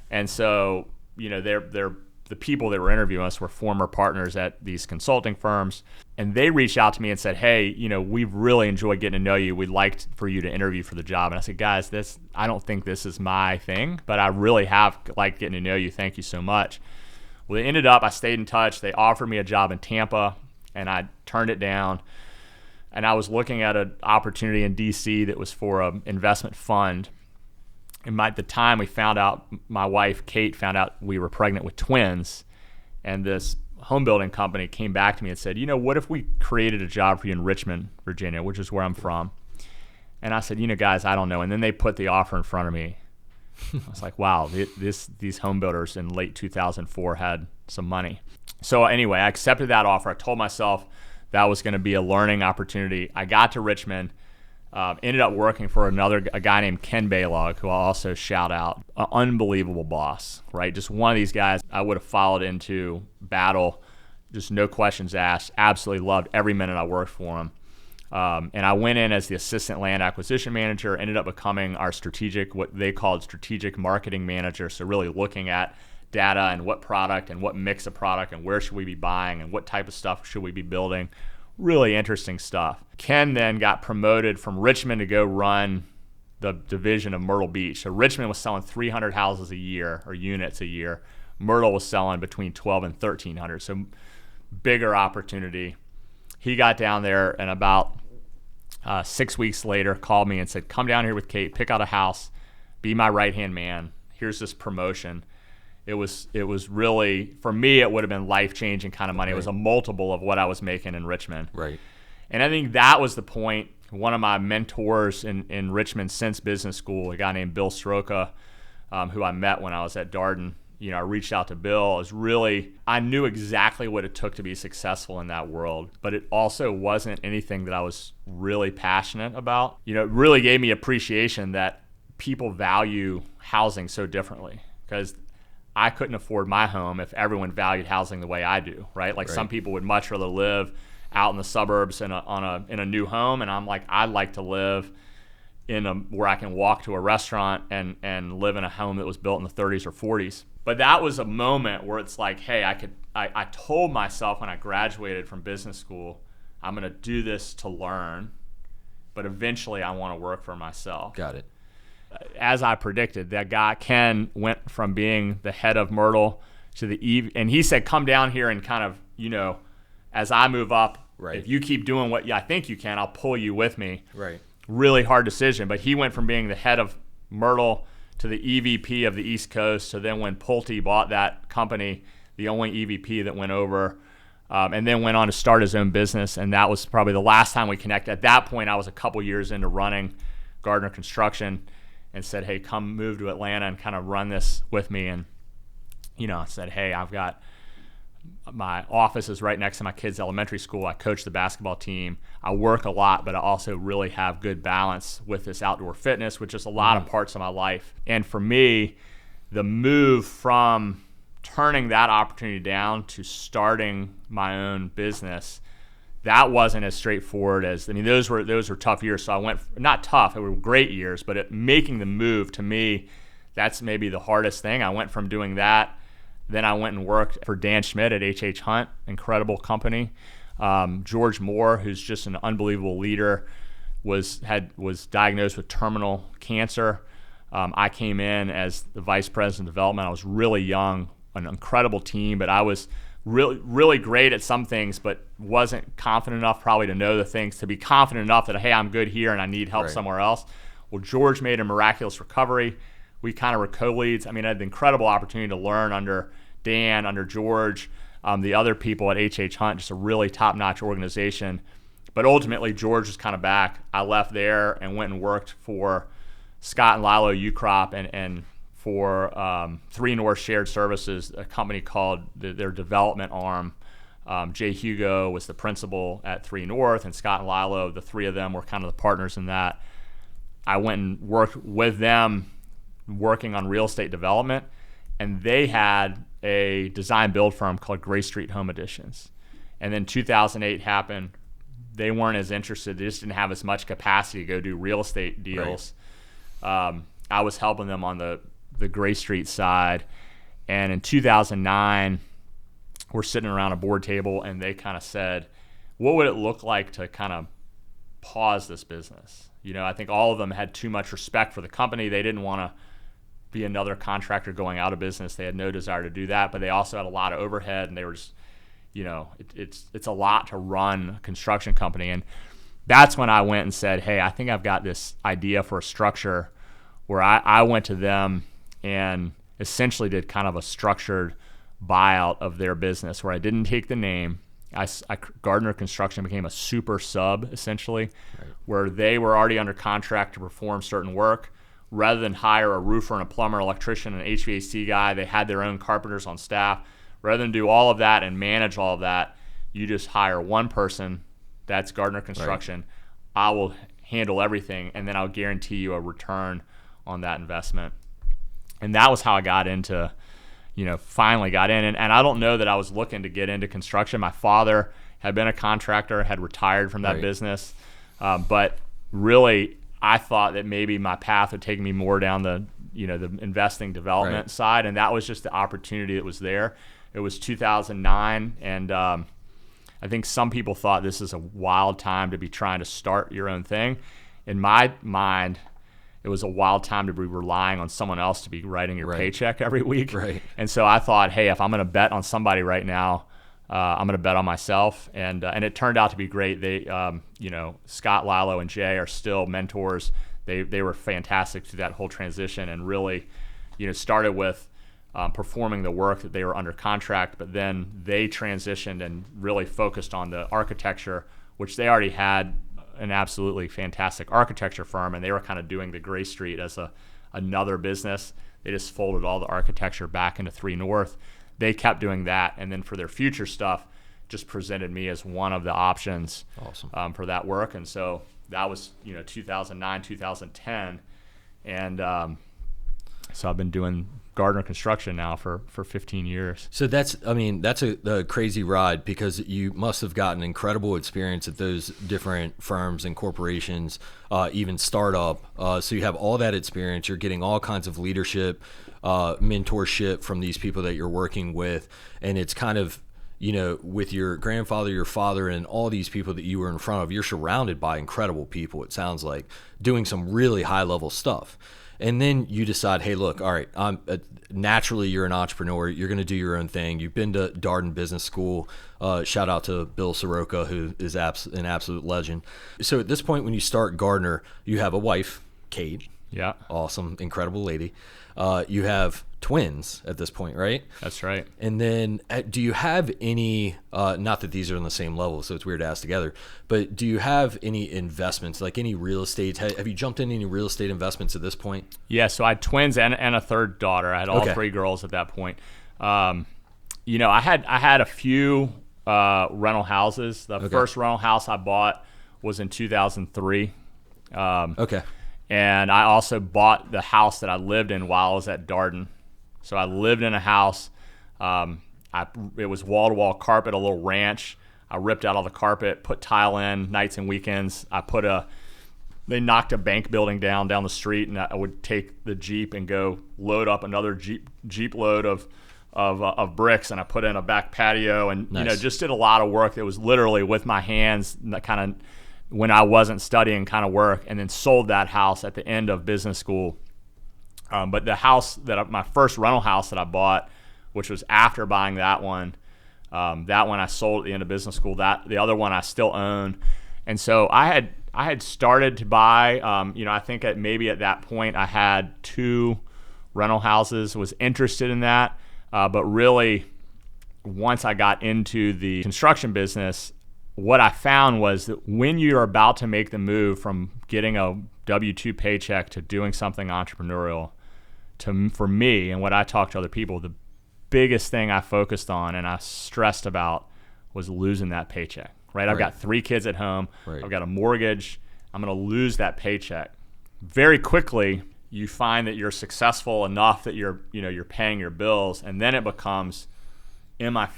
And so, the people that were interviewing us were former partners at these consulting firms, and they reached out to me and said, hey, we've really enjoyed getting to know you. We'd like for you to interview for the job. And I said, guys, I don't think this is my thing, but I really have liked getting to know you. Thank you so much. Well, I stayed in touch. They offered me a job in Tampa, and I turned it down. And I was looking at an opportunity in DC that was for an investment fund. And at the time we found out, my wife, Kate, found out we were pregnant with twins. And this home building company came back to me and said, what if we created a job for you in Richmond, Virginia, which is where I'm from? And I said, guys, I don't know. And then they put the offer in front of me. I was like, wow, these home builders in late 2004 had some money. So anyway, I accepted that offer. I told myself that was going to be a learning opportunity. I got to Richmond. Ended up working for a guy named Ken Baylog, who I'll also shout out. An unbelievable boss, right? Just one of these guys I would have followed into battle, just no questions asked. Absolutely loved every minute I worked for him. And I went in as the assistant land acquisition manager, ended up becoming our what they called strategic marketing manager. So really looking at data and what product and what mix of product and where should we be buying and what type of stuff should we be building. Really interesting stuff. Ken then got promoted from Richmond to go run the division of Myrtle Beach. So Richmond was selling 300 houses a year or units a year. Myrtle was selling between 12 and 1,300. So bigger opportunity. He got down there and about 6 weeks later called me and said, come down here with Kate, pick out a house, be my right-hand man. Here's this promotion. It was really, for me, it would have been life-changing kind of money. Right. It was a multiple of what I was making in Richmond. Right. And I think that was the point. One of my mentors in Richmond since business school, a guy named Bill Stroka, who I met when I was at Darden, I reached out to Bill. I knew exactly what it took to be successful in that world, but it also wasn't anything that I was really passionate about. It really gave me appreciation that people value housing so differently, because I couldn't afford my home if everyone valued housing the way I do, right? Like some people would much rather live out in the suburbs in a new home, and I'm like, I'd like to live where I can walk to a restaurant and live in a home that was built in the 30s or 40s. But that was a moment where it's like, hey, I told myself when I graduated from business school, I'm going to do this to learn, but eventually I want to work for myself. Got it. As I predicted, that guy, Ken, went from being the head of Myrtle to the EV, and he said, come down here and kind of, as I move up, if you keep doing what I think you can, I'll pull you with me. Right. Really hard decision, but he went from being the head of Myrtle to the EVP of the East Coast. So then when Pulte bought that company, the only EVP that went over, and then went on to start his own business, and that was probably the last time we connected. At that point, I was a couple years into running Gardner Construction, and said, hey, come move to Atlanta and kind of run this with me. And, I said, hey, I've got my office is right next to my kids' elementary school. I coach the basketball team. I work a lot, but I also really have good balance with this outdoor fitness, which is a lot of parts of my life. And for me, the move from turning that opportunity down to starting my own business, that wasn't as straightforward as, those were tough years. So I went, not tough, they were great years, but making the move, to me, that's maybe the hardest thing. I went from doing that, then I went and worked for Dan Schmidt at H.H. Hunt, incredible company. George Moore, who's just an unbelievable leader, was diagnosed with terminal cancer. I came in as the vice president of development. I was really young, an incredible team, but I was really great at some things, but wasn't confident enough probably to know the things, to be confident enough that, hey, I'm good here and I need help somewhere else. Well, George made a miraculous recovery. we kind of were co-leads. I mean, I had the incredible opportunity to learn under Dan, under George, the other people at H.H. Hunt, just a really top-notch organization. But ultimately, George was kind of back. I left there and went and worked for Scott and Lilo Ucrop and for 3 North Shared Services, a company called their development arm. Jay Hugo was the principal at 3 North, and Scott and Lilo, the 3 of them were kind of the partners in that. I went and worked with them working on real estate development, and they had a design build firm called Gray Street Home Additions. And then 2008 happened. They weren't as interested. They just didn't have as much capacity to go do real estate deals. Right. I was helping them on the Gray Street side. And in 2009, we're sitting around a board table, and they kind of said, what would it look like to kind of pause this business? You know, I think all of them had too much respect for the company. They didn't want to be another contractor going out of business. They had no desire to do that, but they also had a lot of overhead, and they were just, you know, it's a lot to run a construction company. And that's when I went and said, hey, I think I've got this idea for a structure where I went to them and essentially did kind of a structured buyout of their business where I didn't take the name. Gardner Construction became a super sub, essentially, right, where they were already under contract to perform certain work. Rather than hire a roofer and a plumber, electrician, and HVAC guy, they had their own carpenters on staff. Rather than do all of that and manage all of that, you just hire one person. That's Gardner Construction. Right. I will handle everything, and then I'll guarantee you a return on that investment. And that was how I got into, finally got in. And I don't know that I was looking to get into construction. My father had been a contractor, had retired from that right. business. But really, I thought that maybe my path would take me more down the investing development right. side. And that was just the opportunity that was there. It was 2009. And I think some people thought this is a wild time to be trying to start your own thing. In my mind, it was a wild time to be relying on someone else to be writing your right. paycheck every week. Right. And so I thought, hey, if I'm going to bet on somebody right now, I'm going to bet on myself. And it turned out to be great. They, Scott, Lilo, and Jay are still mentors. They were fantastic through that whole transition and really, started with performing the work that they were under contract, but then they transitioned and really focused on the architecture, which they already had an absolutely fantastic architecture firm, and they were kind of doing the Gray Street as another business. They just folded all the architecture back into 3 North. They kept doing that, and then for their future stuff, just presented me as one of the options. Awesome. For that work. And so that was 2009, 2010, and so I've been doing Gardner Construction now for 15 years. So that's a crazy ride, because you must have gotten incredible experience at those different firms and corporations, even startup. So you have all that experience. You're getting all kinds of leadership, mentorship from these people that you're working with. And it's kind of, with your grandfather, your father, and all these people that you were in front of, you're surrounded by incredible people, it sounds like, doing some really high level stuff. And then you decide, hey, look, all right, naturally you're an entrepreneur. You're going to do your own thing. You've been to Darden Business School. Shout out to Bill Soroka, who is an absolute legend. So at this point, when you start Gardner, you have a wife, Kate. Yeah. Awesome, incredible lady. You have twins at this point, right? That's right. And then do you have any, not that these are on the same level, so it's weird to ask together, but do you have any investments, like any real estate? Have you jumped in any real estate investments at this point? Yeah, so I had twins and a third daughter. I had all 3 girls at that point. I had a few rental houses. The first rental house I bought was in 2003. And I also bought the house that I lived in while I was at Darden. So I lived in a house. It was wall-to-wall carpet, a little ranch. I ripped out all the carpet, put tile in nights and weekends. They knocked a bank building down the street, and I would take the Jeep and go load up another Jeep load of bricks, and I put in a back patio, and nice. Just did a lot of work that was literally with my hands, kind of when I wasn't studying kind of work, and then sold that house at the end of business school. But the house my first rental house that I bought, which was after buying that one I sold at the end of business school. The other one I still own. And so I had started to buy, I think maybe at that point I had 2 rental houses, was interested in that. But really, once I got into the construction business, what I found was that when you're about to make the move from getting a W-2 paycheck to doing something entrepreneurial, for me and what I talk to other people, the biggest thing I focused on and I stressed about was losing that paycheck, right? I've got 3 kids at home. Right. I've got a mortgage. I'm going to lose that paycheck. Very quickly, you find that you're successful enough that you're paying your bills, and then it becomes, am I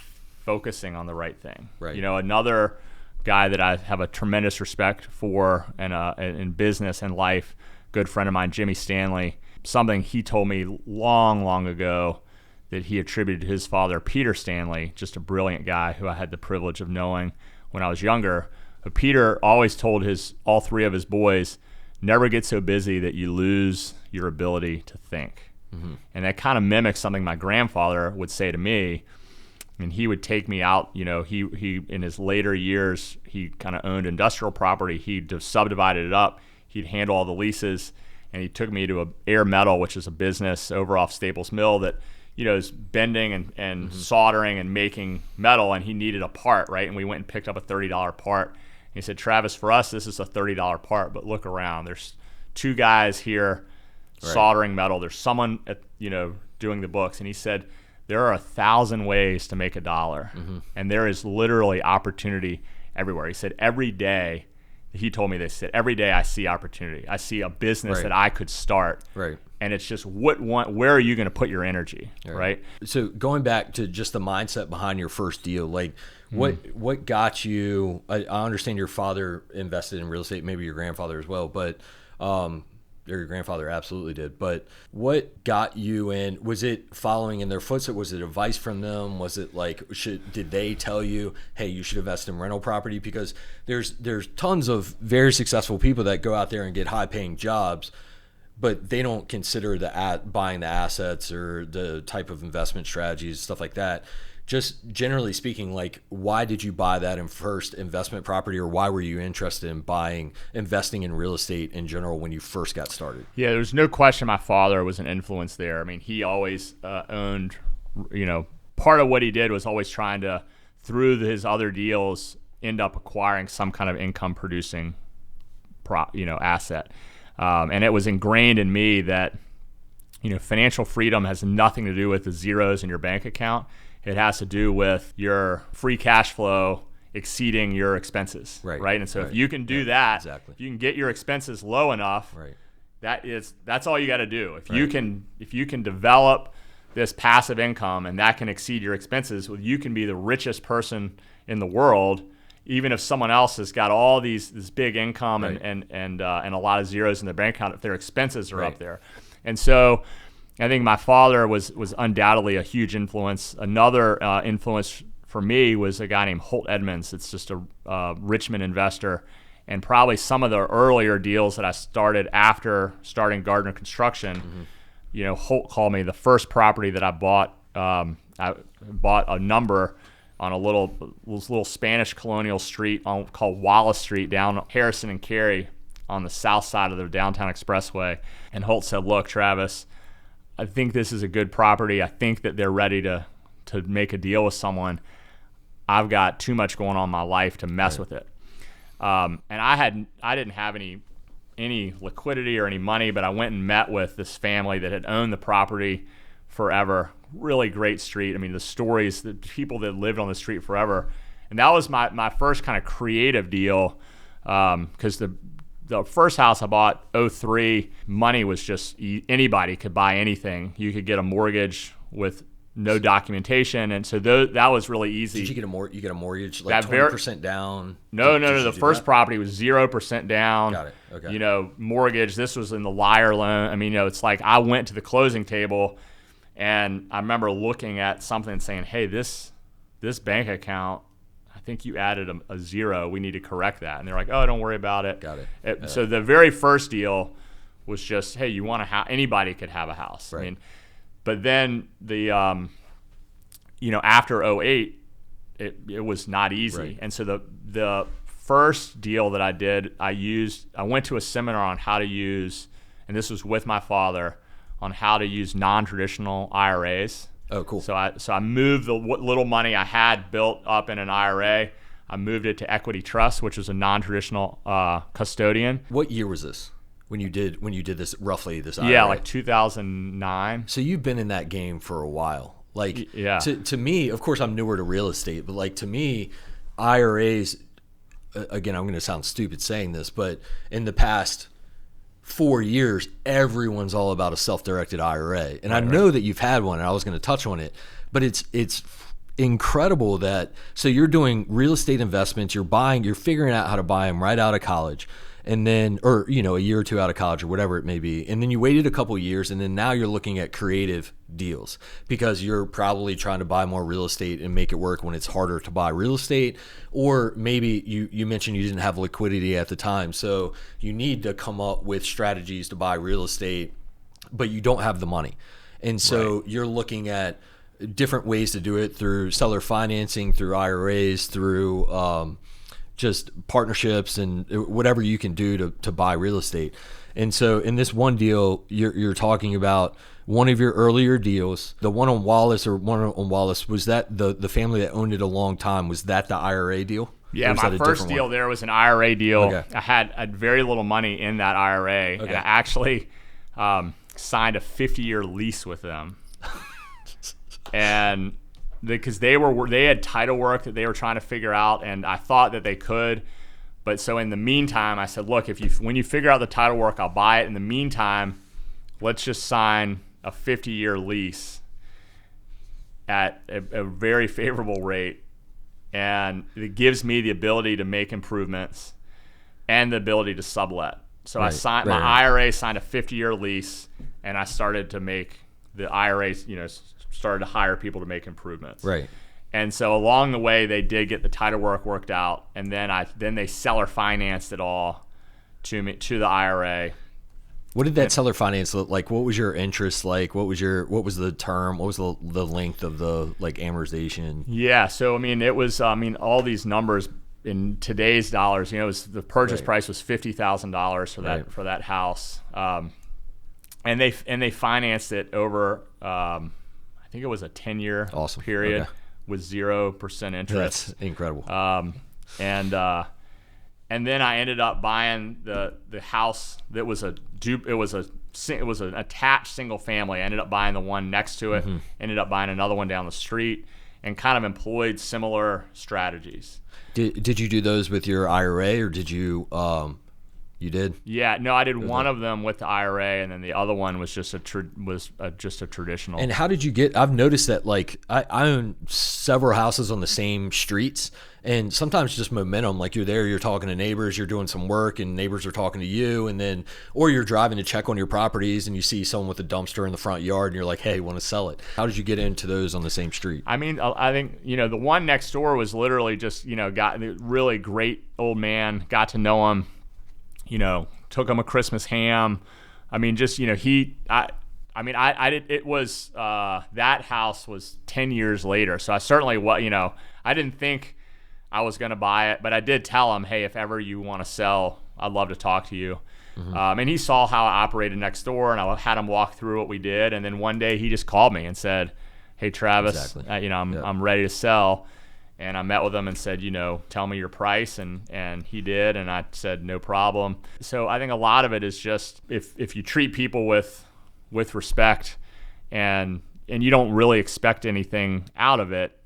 focusing on the right thing? Right. Another guy that I have a tremendous respect for in business and life, good friend of mine, Jimmy Stanley, something he told me long, long ago that he attributed to his father, Peter Stanley, just a brilliant guy who I had the privilege of knowing when I was younger. But Peter always told all 3 of his boys, never get so busy that you lose your ability to think. Mm-hmm. And that kind of mimics something my grandfather would say to me. And he would take me out, he in his later years, he kind of owned industrial property. He just subdivided it up. He'd handle all the leases. And he took me to a Air Metal, which is a business over off Staples Mill that, is bending and mm-hmm. soldering and making metal. And he needed a part, right? And we went and picked up a $30 part. And he said, Travis, for us, this is a $30 part, but look around. There's 2 guys here soldering metal. There's someone, doing the books. And he said, there are 1,000 ways to make $1. Mm-hmm. And there is literally opportunity everywhere. He said, every day, he told me this, every day I see opportunity. I see a business that I could start. Right. And it's just where are you going to put your energy, right? So going back to just the mindset behind your first deal, like what got you, I understand your father invested in real estate, maybe your grandfather as well, but or your grandfather absolutely did, but what got you in? Was it following in their footsteps? Was it advice from them? Was it like, did they tell you, hey, you should invest in rental property? Because there's tons of very successful people that go out there and get high paying jobs, but they don't consider buying the assets or the type of investment strategies, stuff like that. Just generally speaking, like, why did you buy that in first investment property, or why were you interested in investing in real estate in general when you first got started? Yeah, there's no question my father was an influence there. I mean, he always owned, part of what he did was always trying to, through his other deals, end up acquiring some kind of income producing asset. And it was ingrained in me that, financial freedom has nothing to do with the zeros in your bank account. It has to do with your free cash flow exceeding your expenses, right? And so if you can do that, if you can get your expenses low enough, that's all you got to do. If you can develop this passive income and that can exceed your expenses, well, you can be the richest person in the world, even if someone else has got all this big income and a lot of zeros in their bank account if their expenses are up there. And so I think my father was undoubtedly a huge influence. Another influence for me was a guy named Holt Edmonds. It's just a Richmond investor. And probably some of the earlier deals that I started after starting Gardner Construction, Holt called me the first property that I bought. I bought a number on a little Spanish colonial street called Wallace Street down Harrison and Cary on the south side of the downtown expressway. And Holt said, look, Travis, I think this is a good property. I think that they're ready to make a deal with someone. I've got too much going on in my life to mess with it. And I didn't have any liquidity or any money, but I went and met with this family that had owned the property forever. Really great street. I mean, the stories, the people that lived on the street forever. And that was my first kind of creative deal, because the first house I bought, 2003, money was just, anybody could buy anything. You could get a mortgage with no documentation, and so that was really easy. Did you get a mortgage like 20% down? No. The first property was 0% down. Got it. Okay. Mortgage. This was in the liar loan. I mean, it's like I went to the closing table, and I remember looking at something and saying, "Hey, this bank account, I think you added a zero. We need to correct that." And they're like, "Oh, don't worry about it." Got it. So the very first deal was just, "Hey, you want a house?" Anybody could have a house. Right. I mean, but then the after 2008, it was not easy. Right. And so the first deal that I did, I went to a seminar on how to use, and this was with my father, on how to use non-traditional IRAs. Oh, cool. So I moved the what little money I had built up in an IRA. I moved it to Equity Trust, which was a non-traditional custodian. What year was this when you did this IRA? Yeah, like 2009. So you've been in that game for a while. Like, yeah. To me, of course, I'm newer to real estate, but like to me, IRAs. Again, I'm going to sound stupid saying this, but in the past 4 years, everyone's all about a self-directed IRA, and I know that you've had one, and I was going to touch on it, but it's incredible that so you're doing real estate investments, you're figuring out how to buy them right out of college, and then or a year or two out of college or whatever it may be, and then you waited a couple of years, and then now you're looking at creative deals because you're probably trying to buy more real estate and make it work when it's harder to buy real estate, or maybe you mentioned you didn't have liquidity at the time, so you need to come up with strategies to buy real estate, but you don't have the money, and so you're looking at different ways to do it through seller financing, through IRAs, through just partnerships and whatever you can do to buy real estate. And so in this one deal, you're talking about one of your earlier deals, the one on Wallace, was that the family that owned it a long time? Was that the IRA deal? Yeah, my first deal there was an IRA deal. Okay. I had very little money in that IRA, and I actually signed a 50-year lease with them. And because they had title work that they were trying to figure out, and I thought that they could, but so in the meantime, I said, look, when you figure out the title work, I'll buy it. In the meantime, let's just sign a 50-year lease at a very favorable rate, and it gives me the ability to make improvements and the ability to sublet. So I signed my IRA, signed a 50-year lease, and I started to make the IRAs, started to hire people to make improvements. Right. And so along the way, they did get the title work worked out, and then they seller financed it all to the IRA. What did that seller finance look like? What was your interest like? What was the term? What was the length of the amortization? Yeah. So it was all these numbers in today's dollars. The purchase price was $50,000 for that house, and they financed it over. I think it was a 10-year period with 0% interest. That's incredible. And then I ended up buying the house that was it was an attached single family. I ended up buying the one next to it. Ended up buying another one down the street, and kind of employed similar strategies. Did you do those with your IRA, or did you? You did? Yeah, no, I did one of them with the IRA, and then the other one was just a traditional. And how did you get? I've noticed that I own several houses on the same streets, and sometimes just momentum. Like you're there, you're talking to neighbors, you're doing some work, and neighbors are talking to you, and then or you're driving to check on your properties, and you see someone with a dumpster in the front yard, and you're like, "Hey, want to sell it?" How did you get into those on the same street? I think the one next door was literally just got a really great old man. Got to know him. Took him a Christmas ham. I did. It was that house was 10 years later. So I certainly I didn't think I was going to buy it, but I did tell him, hey, if ever you want to sell, I'd love to talk to you. And he saw how I operated next door, and I had him walk through what we did. And then one day he just called me and said, hey, Travis, I'm ready to sell. And I met with him and said, tell me your price, and he did, and I said, no problem. So I think a lot of it is just if you treat people with respect, and you don't really expect anything out of it,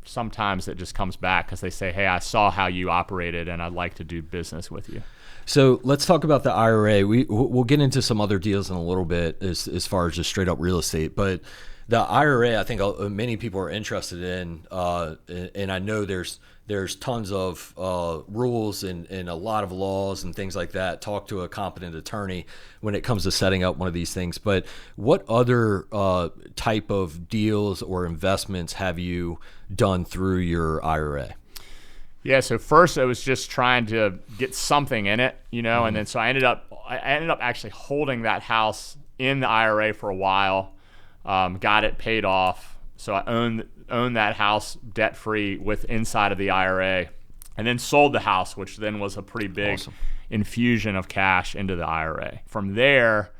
sometimes it just comes back because they say, hey, I saw how you operated, and I'd like to do business with you. So let's talk about the IRA. We'll get into some other deals in a little bit as far as just straight up real estate, but the IRA, I think many people are interested in, and I know there's tons of rules and a lot of laws and things like that. Talk to a competent attorney when it comes to setting up one of these things. But what other type of deals or investments have you done through your IRA? Yeah, so first I was just trying to get something in it, and then so I ended up actually holding that house in the IRA for a while. Got it paid off, so I owned that house debt free with inside of the IRA, and then sold the house, which then was a pretty big infusion of cash into the IRA. From there,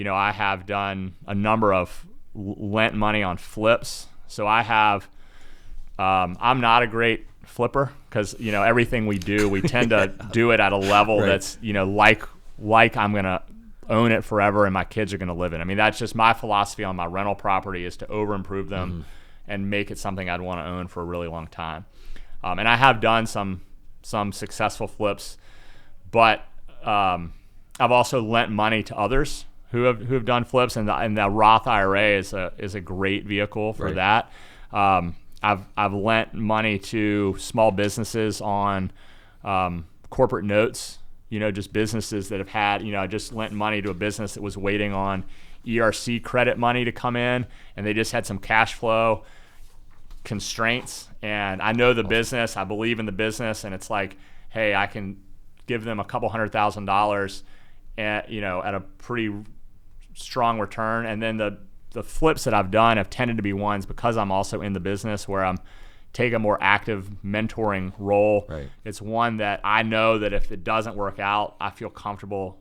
I have done a number of lent money on flips. So I have, I'm not a great flipper because, everything we do, we tend to do it at a level that's, like I'm going to own it forever and my kids are going to live in it. I mean, that's just my philosophy on my rental property, is to over improve them and make it something I'd want to own for a really long time. And I have done some successful flips, but I've also lent money to others who have done flips, and the Roth IRA is a great vehicle for that. I've lent money to small businesses on corporate notes. Just businesses that have had. I just lent money to a business that was waiting on ERC credit money to come in, and they just had some cash flow constraints. And I know the business. I believe in the business, and it's like, hey, I can give them a couple $100,000 at a pretty strong return. And then the flips that I've done have tended to be ones, because I'm also in the business, where I'm take a more active mentoring role. Right. It's one that I know that if it doesn't work out, I feel comfortable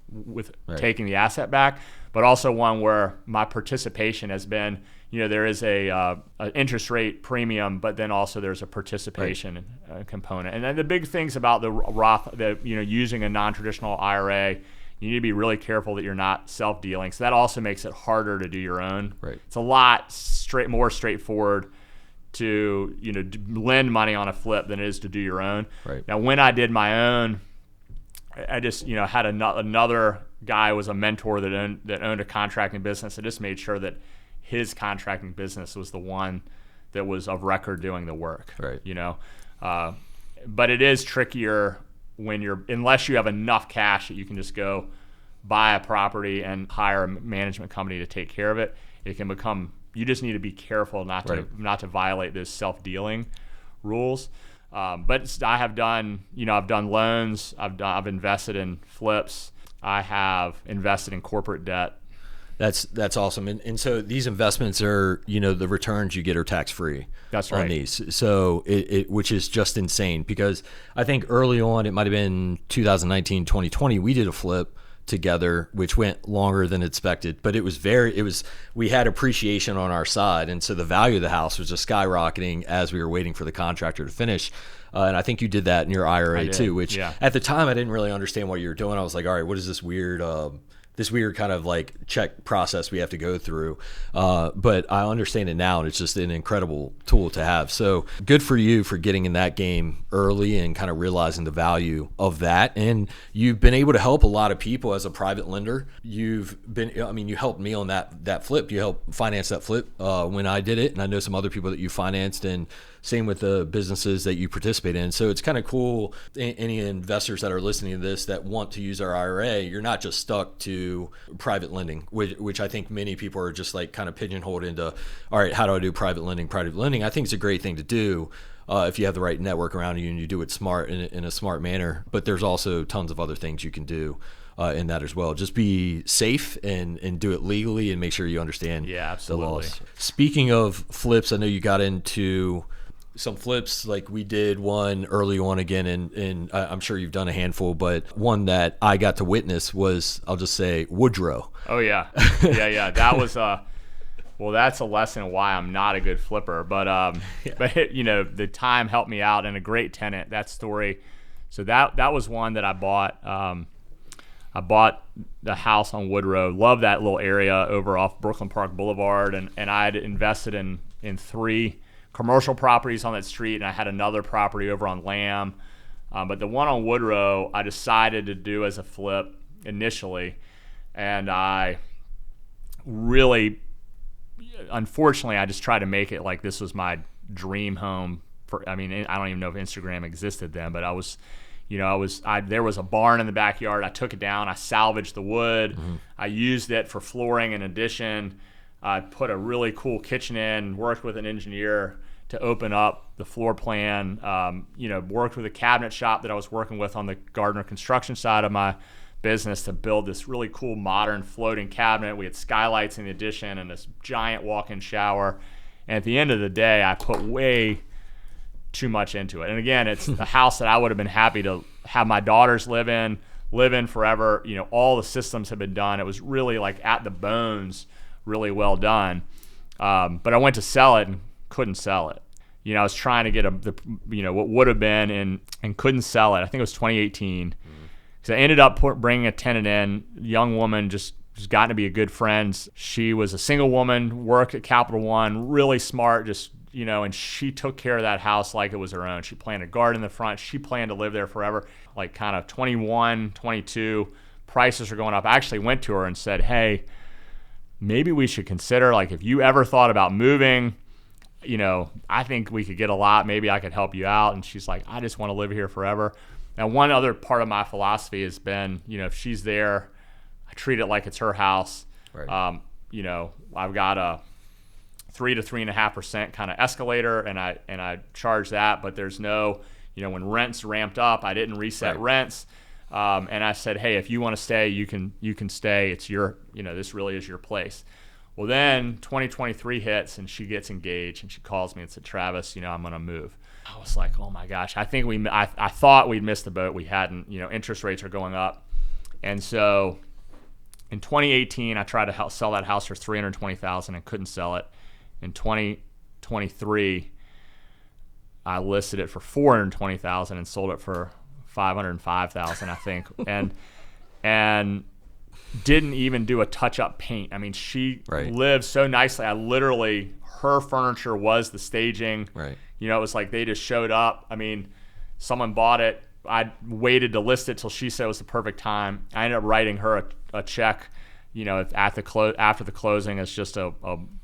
with taking the asset back, but also one where my participation has been, there is a interest rate premium, but then also there's a participation component. And then the big things about the Roth, using a non-traditional IRA, you need to be really careful that you're not self-dealing. So that also makes it harder to do your own. Right. It's a lot more straightforward to lend money on a flip than it is to do your own. Right. Now, when I did my own, I just had another guy who was a mentor that owned a contracting business. I just made sure that his contracting business was the one that was of record doing the work. Right. But it is trickier unless you have enough cash that you can just go buy a property and hire a management company to take care of it. It can become. You just need to be careful not to violate those self-dealing rules. But I have done, I've done loans. I've invested in flips. I have invested in corporate debt. That's awesome. And so these investments are, the returns you get are tax-free. That's right. On these. So which is just insane, because I think early on, it might have been 2019, 2020, we did a flip together, which went longer than expected, but we had appreciation on our side, and so the value of the house was just skyrocketing as we were waiting for the contractor to finish. And I think you did that in your IRA too, which at the time I didn't really understand what you were doing. I was like, all right, what is this weird kind of like check process we have to go through? But I understand it now, and it's just an incredible tool to have. So good for you for getting in that game early and kind of realizing the value of that. And you've been able to help a lot of people as a private lender. You helped me on that flip. You helped finance that flip when I did it. And I know some other people that you financed, and same with the businesses that you participate in. So it's kind of cool. Any investors that are listening to this that want to use our IRA, you're not just stuck to private lending, which I think many people are just like kind of pigeonholed into, all right, how do I do private lending? Private lending, I think, is a great thing to do if you have the right network around you and you do it smart in a smart manner. But there's also tons of other things you can do in that as well. Just be safe and do it legally, and make sure you understand the laws. Speaking of flips, I know you got into some flips, like we did one early on again, and I'm sure you've done a handful, but one that I got to witness was, I'll just say, Woodrow. Oh yeah. That was that's a lesson why I'm not a good flipper, but the time helped me out, and a great tenant, that story. So that was one that I bought. I bought the house on Woodrow. Love that little area over off Brooklyn Park Boulevard, and I had invested in 3 commercial properties on that street, and I had another property over on Lamb. But the one on Woodrow, I decided to do as a flip initially, and I really, unfortunately, I just tried to make it like this was my dream home. I don't even know if Instagram existed then, but there was a barn in the backyard. I took it down. I salvaged the wood. Mm-hmm. I used it for flooring in addition. I put a really cool kitchen in, worked with an engineer to open up the floor plan, worked with a cabinet shop that I was working with on the Gardner construction side of my business to build this really cool modern floating cabinet. We had skylights in the addition and this giant walk-in shower. And at the end of the day, I put way too much into it. And again, it's the house that I would have been happy to have my daughters live in, live in forever. All the systems had been done. It was really like at the bones, really well done. But I went to sell it and couldn't sell it. I was trying to get what would have been and couldn't sell it. I think it was 2018. So I ended up bringing a tenant in, young woman, just gotten to be a good friend. She was a single woman, worked at Capital One, really smart, and she took care of that house like it was her own. She planted a garden in the front. She planned to live there forever. Like kind of 21, 22, prices are going up. I actually went to her and said, hey, maybe we should consider, like, if you ever thought about moving, I think we could get a lot. Maybe I could help you out. And she's like, I just want to live here forever. Now, one other part of my philosophy has been, if she's there, I treat it like it's her house. Right. I've got a 3 to 3.5% kind of escalator, and I charge that. But there's no, when rents ramped up, I didn't reset rents. And I said, hey, if you want to stay, you can stay. It's your, this really is your place. Well, then 2023 hits, and she gets engaged, and she calls me and said, Travis, I'm going to move. I was like, oh my gosh, I think I thought we'd missed the boat. We hadn't. Interest rates are going up. And so in 2018, I tried to sell that house for $320,000 and couldn't sell it. In 2023, I listed it for $420,000 and sold it for $505,000, I think. and didn't even do a touch-up paint. I mean, she lived so nicely. Her furniture was the staging. Right. It was like they just showed up. I mean, someone bought it. I waited to list it till she said it was the perfect time. I ended up writing her a check, after the closing as just a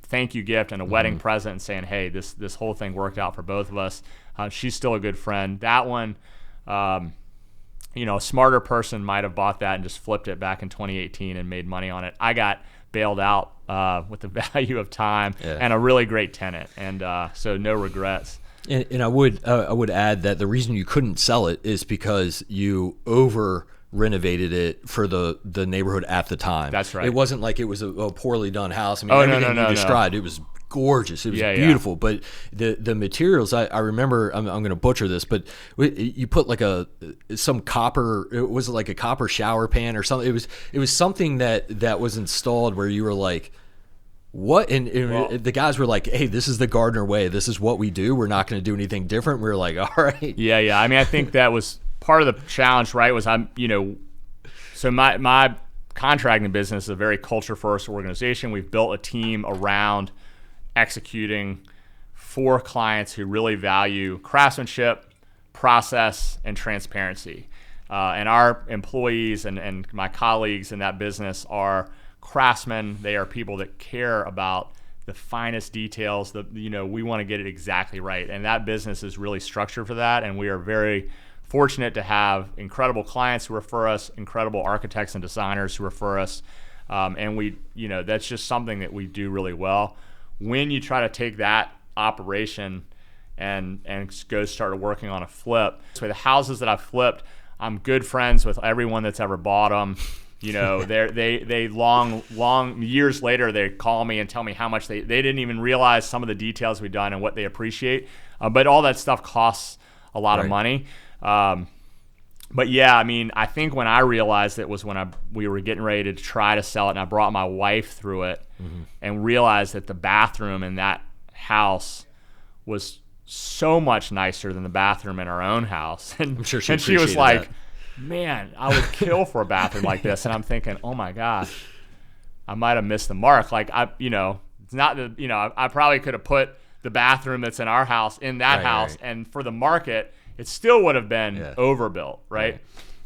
thank you gift and a wedding present, and saying, hey, this whole thing worked out for both of us. She's still a good friend. That one, a smarter person might have bought that and just flipped it back in 2018 and made money on it. I got bailed out with the value of time and a really great tenant, and so no regrets. And I would add that the reason you couldn't sell it is because you over renovated it for the neighborhood at the time. That's right. It wasn't like it was a poorly done house. I mean, everything you described, it was gorgeous. It was beautiful. But the materials, I remember, I'm going to butcher this, but you put like some copper. It was like a copper shower pan or something. It was something that was installed where you were like, what? And the guys were like, hey, this is the Gardner way. This is what we do. We're not going to do anything different. We were like, all right. Yeah. I mean, I think that was part of the challenge, right? Was so my contracting business is a very culture first organization. We've built a team around executing for clients who really value craftsmanship, process, and transparency. And our employees and my colleagues in that business are craftsmen. They are people that care about the finest details. We want to get it exactly right, and that business is really structured for that. And we are very fortunate to have incredible clients who refer us, incredible architects and designers who refer us, and we, that's just something that we do really well. When you try to take that operation and go start working on a flip, so the houses that I've flipped, I'm good friends with everyone that's ever bought them. They long years later, they call me and tell me how much they didn't even realize some of the details we've done and what they appreciate. But all that stuff costs a lot of money. But yeah, I mean, I think when I realized it was when we were getting ready to try to sell it, and I brought my wife through it and realized that the bathroom in that house was so much nicer than the bathroom in our own house. And I'm sure she was like, man, I would kill for a bathroom like this. And I'm thinking, oh my gosh, I might have missed the mark. Like it's not the, I probably could have put the bathroom that's in our house in that house. Right. And for the market, it still would have been overbuilt. Right.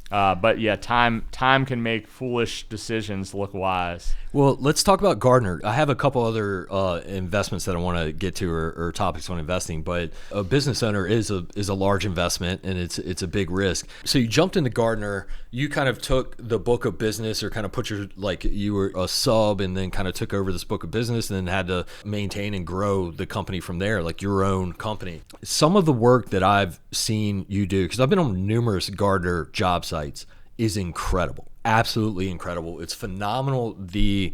But yeah, time can make foolish decisions look wise. Well, let's talk about Gardner. I have a couple other investments that I want to get to, or topics on investing. But a business owner is a large investment, and it's a big risk. So you jumped into Gardner. You kind of took the book of business, or kind of put you were a sub, and then kind of took over this book of business, and then had to maintain and grow the company from there, like your own company. Some of the work that I've seen you do, because I've been on numerous Gardner job sites, is incredible. Absolutely incredible. It's phenomenal, the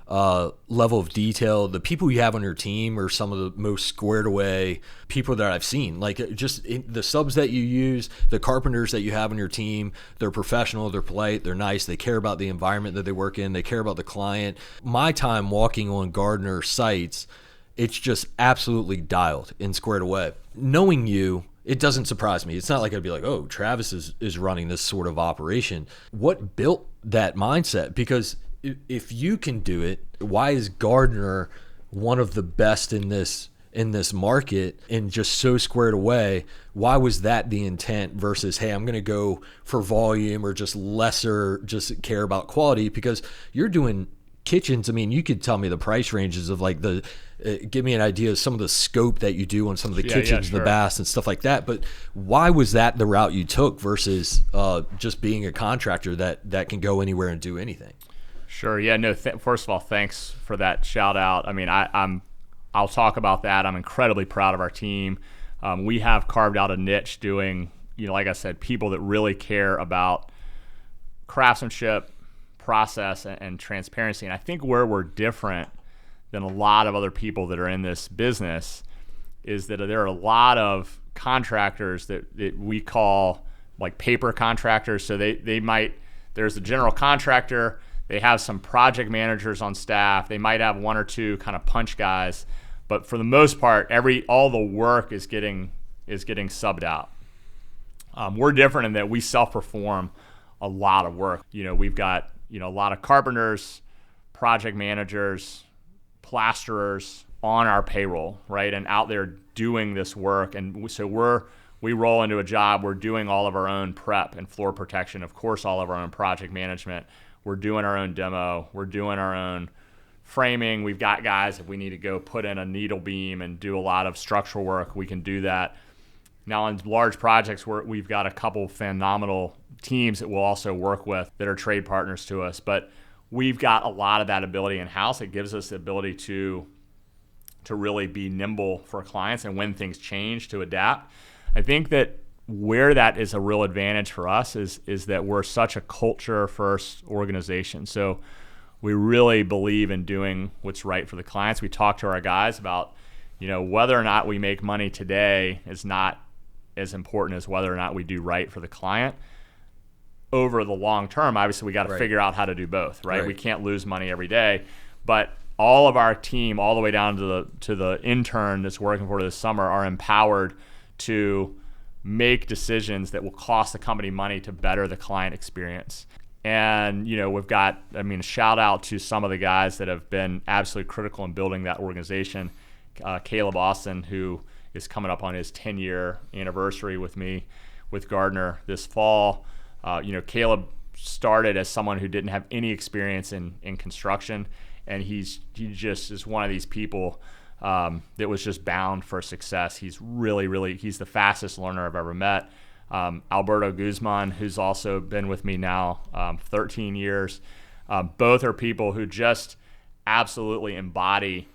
level of detail. The people you have on your team are some of the most squared away people that I've seen. Like the subs that you use, the carpenters that you have on your team, they're professional, they're polite, they're nice, they care about the environment that they work in, they care about the client. My time walking on Gardner sites, it's just absolutely dialed and squared away. Knowing you, it doesn't surprise me. It's not like I'd be like, oh, Travis is running this sort of operation. What built that mindset? Because if you can do it, why is Gardner one of the best in this market and just so squared away? Why was that the intent versus, hey, I'm going to go for volume or just care about quality? Because you're doing kitchens. I mean, you could tell me the price ranges of like give me an idea of some of the scope that you do on some of the kitchens, sure. the baths and stuff like that. But why was that the route you took versus just being a contractor that can go anywhere and do anything? Sure. Yeah. No. First of all, thanks for that shout out. I mean, I'll talk about that. I'm incredibly proud of our team. We have carved out a niche doing, like I said, people that really care about craftsmanship, process, and transparency. And I think where we're different than a lot of other people that are in this business is that there are a lot of contractors that we call like paper contractors. So there's a general contractor. They have some project managers on staff. They might have one or two kind of punch guys, but for the most part, all the work is getting subbed out. We're different in that we self-perform a lot of work. We've got a lot of carpenters, project managers, plasterers on our payroll, right, and out there doing this work. And so we roll into a job. We're doing all of our own prep and floor protection. Of course, all of our own project management. We're doing our own demo. We're doing our own framing. We've got guys, if we need to go put in a needle beam and do a lot of structural work, we can do that. Now, on large projects, we've got a couple phenomenal teams that we'll also work with that are trade partners to us. But we've got a lot of that ability in-house. It gives us the ability to really be nimble for clients and when things change to adapt. I think that where that is a real advantage for us is that we're such a culture-first organization. So we really believe in doing what's right for the clients. We talk to our guys about, whether or not we make money today is not as important as whether or not we do right for the client. Over the long term, obviously, we got to figure out how to do both, right? We can't lose money every day. But all of our team, all the way down to the intern that's working for this summer, are empowered to make decisions that will cost the company money to better the client experience. And, we've got, a shout out to some of the guys that have been absolutely critical in building that organization. Caleb Austin, who is coming up on his 10-year anniversary with me, with Gardner this fall. Caleb started as someone who didn't have any experience in construction, and he just is one of these people that was just bound for success. He's he's the fastest learner I've ever met. Alberto Guzman, who's also been with me now 13 years. Both are people who just absolutely embody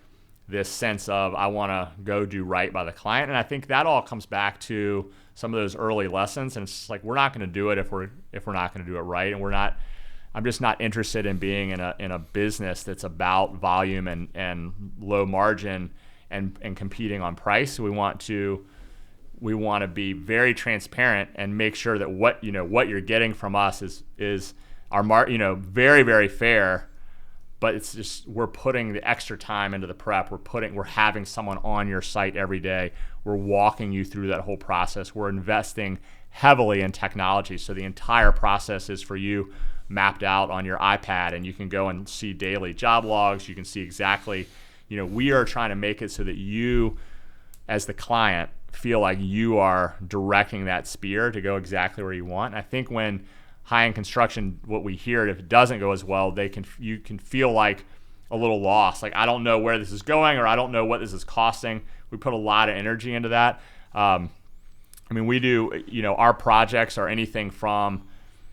this sense of, I want to go do right by the client. And I think that all comes back to some of those early lessons. And it's like, we're not going to do it if we're not going to do it right. And I'm just not interested in being in a business that's about volume and low margin and competing on price. We want to be very transparent and make sure that what you're getting from us is our very, very fair. But it's just, we're putting the extra time into the prep. We're having someone on your site every day. We're walking you through that whole process. We're investing heavily in technology, so the entire process is for you mapped out on your iPad, and you can go and see daily job logs. You can see exactly, we are trying to make it so that you, as the client, feel like you are directing that spear to go exactly where you want. And I think when high-end construction, what we hear, if it doesn't go as well, you can feel like a little lost. Like, I don't know where this is going, or I don't know what this is costing. We put a lot of energy into that. We do, our projects are anything from,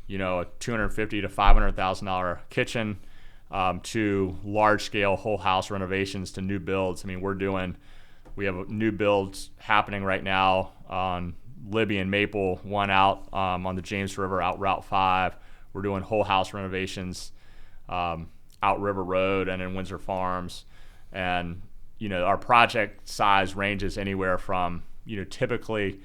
a $250,000 to $500,000 kitchen to large-scale whole house renovations to new builds. We have new builds happening right now on Libby and Maple, one out on the James River, out Route 5. We're doing whole house renovations Outriver Road and in Windsor Farms. And, our project size ranges anywhere from, typically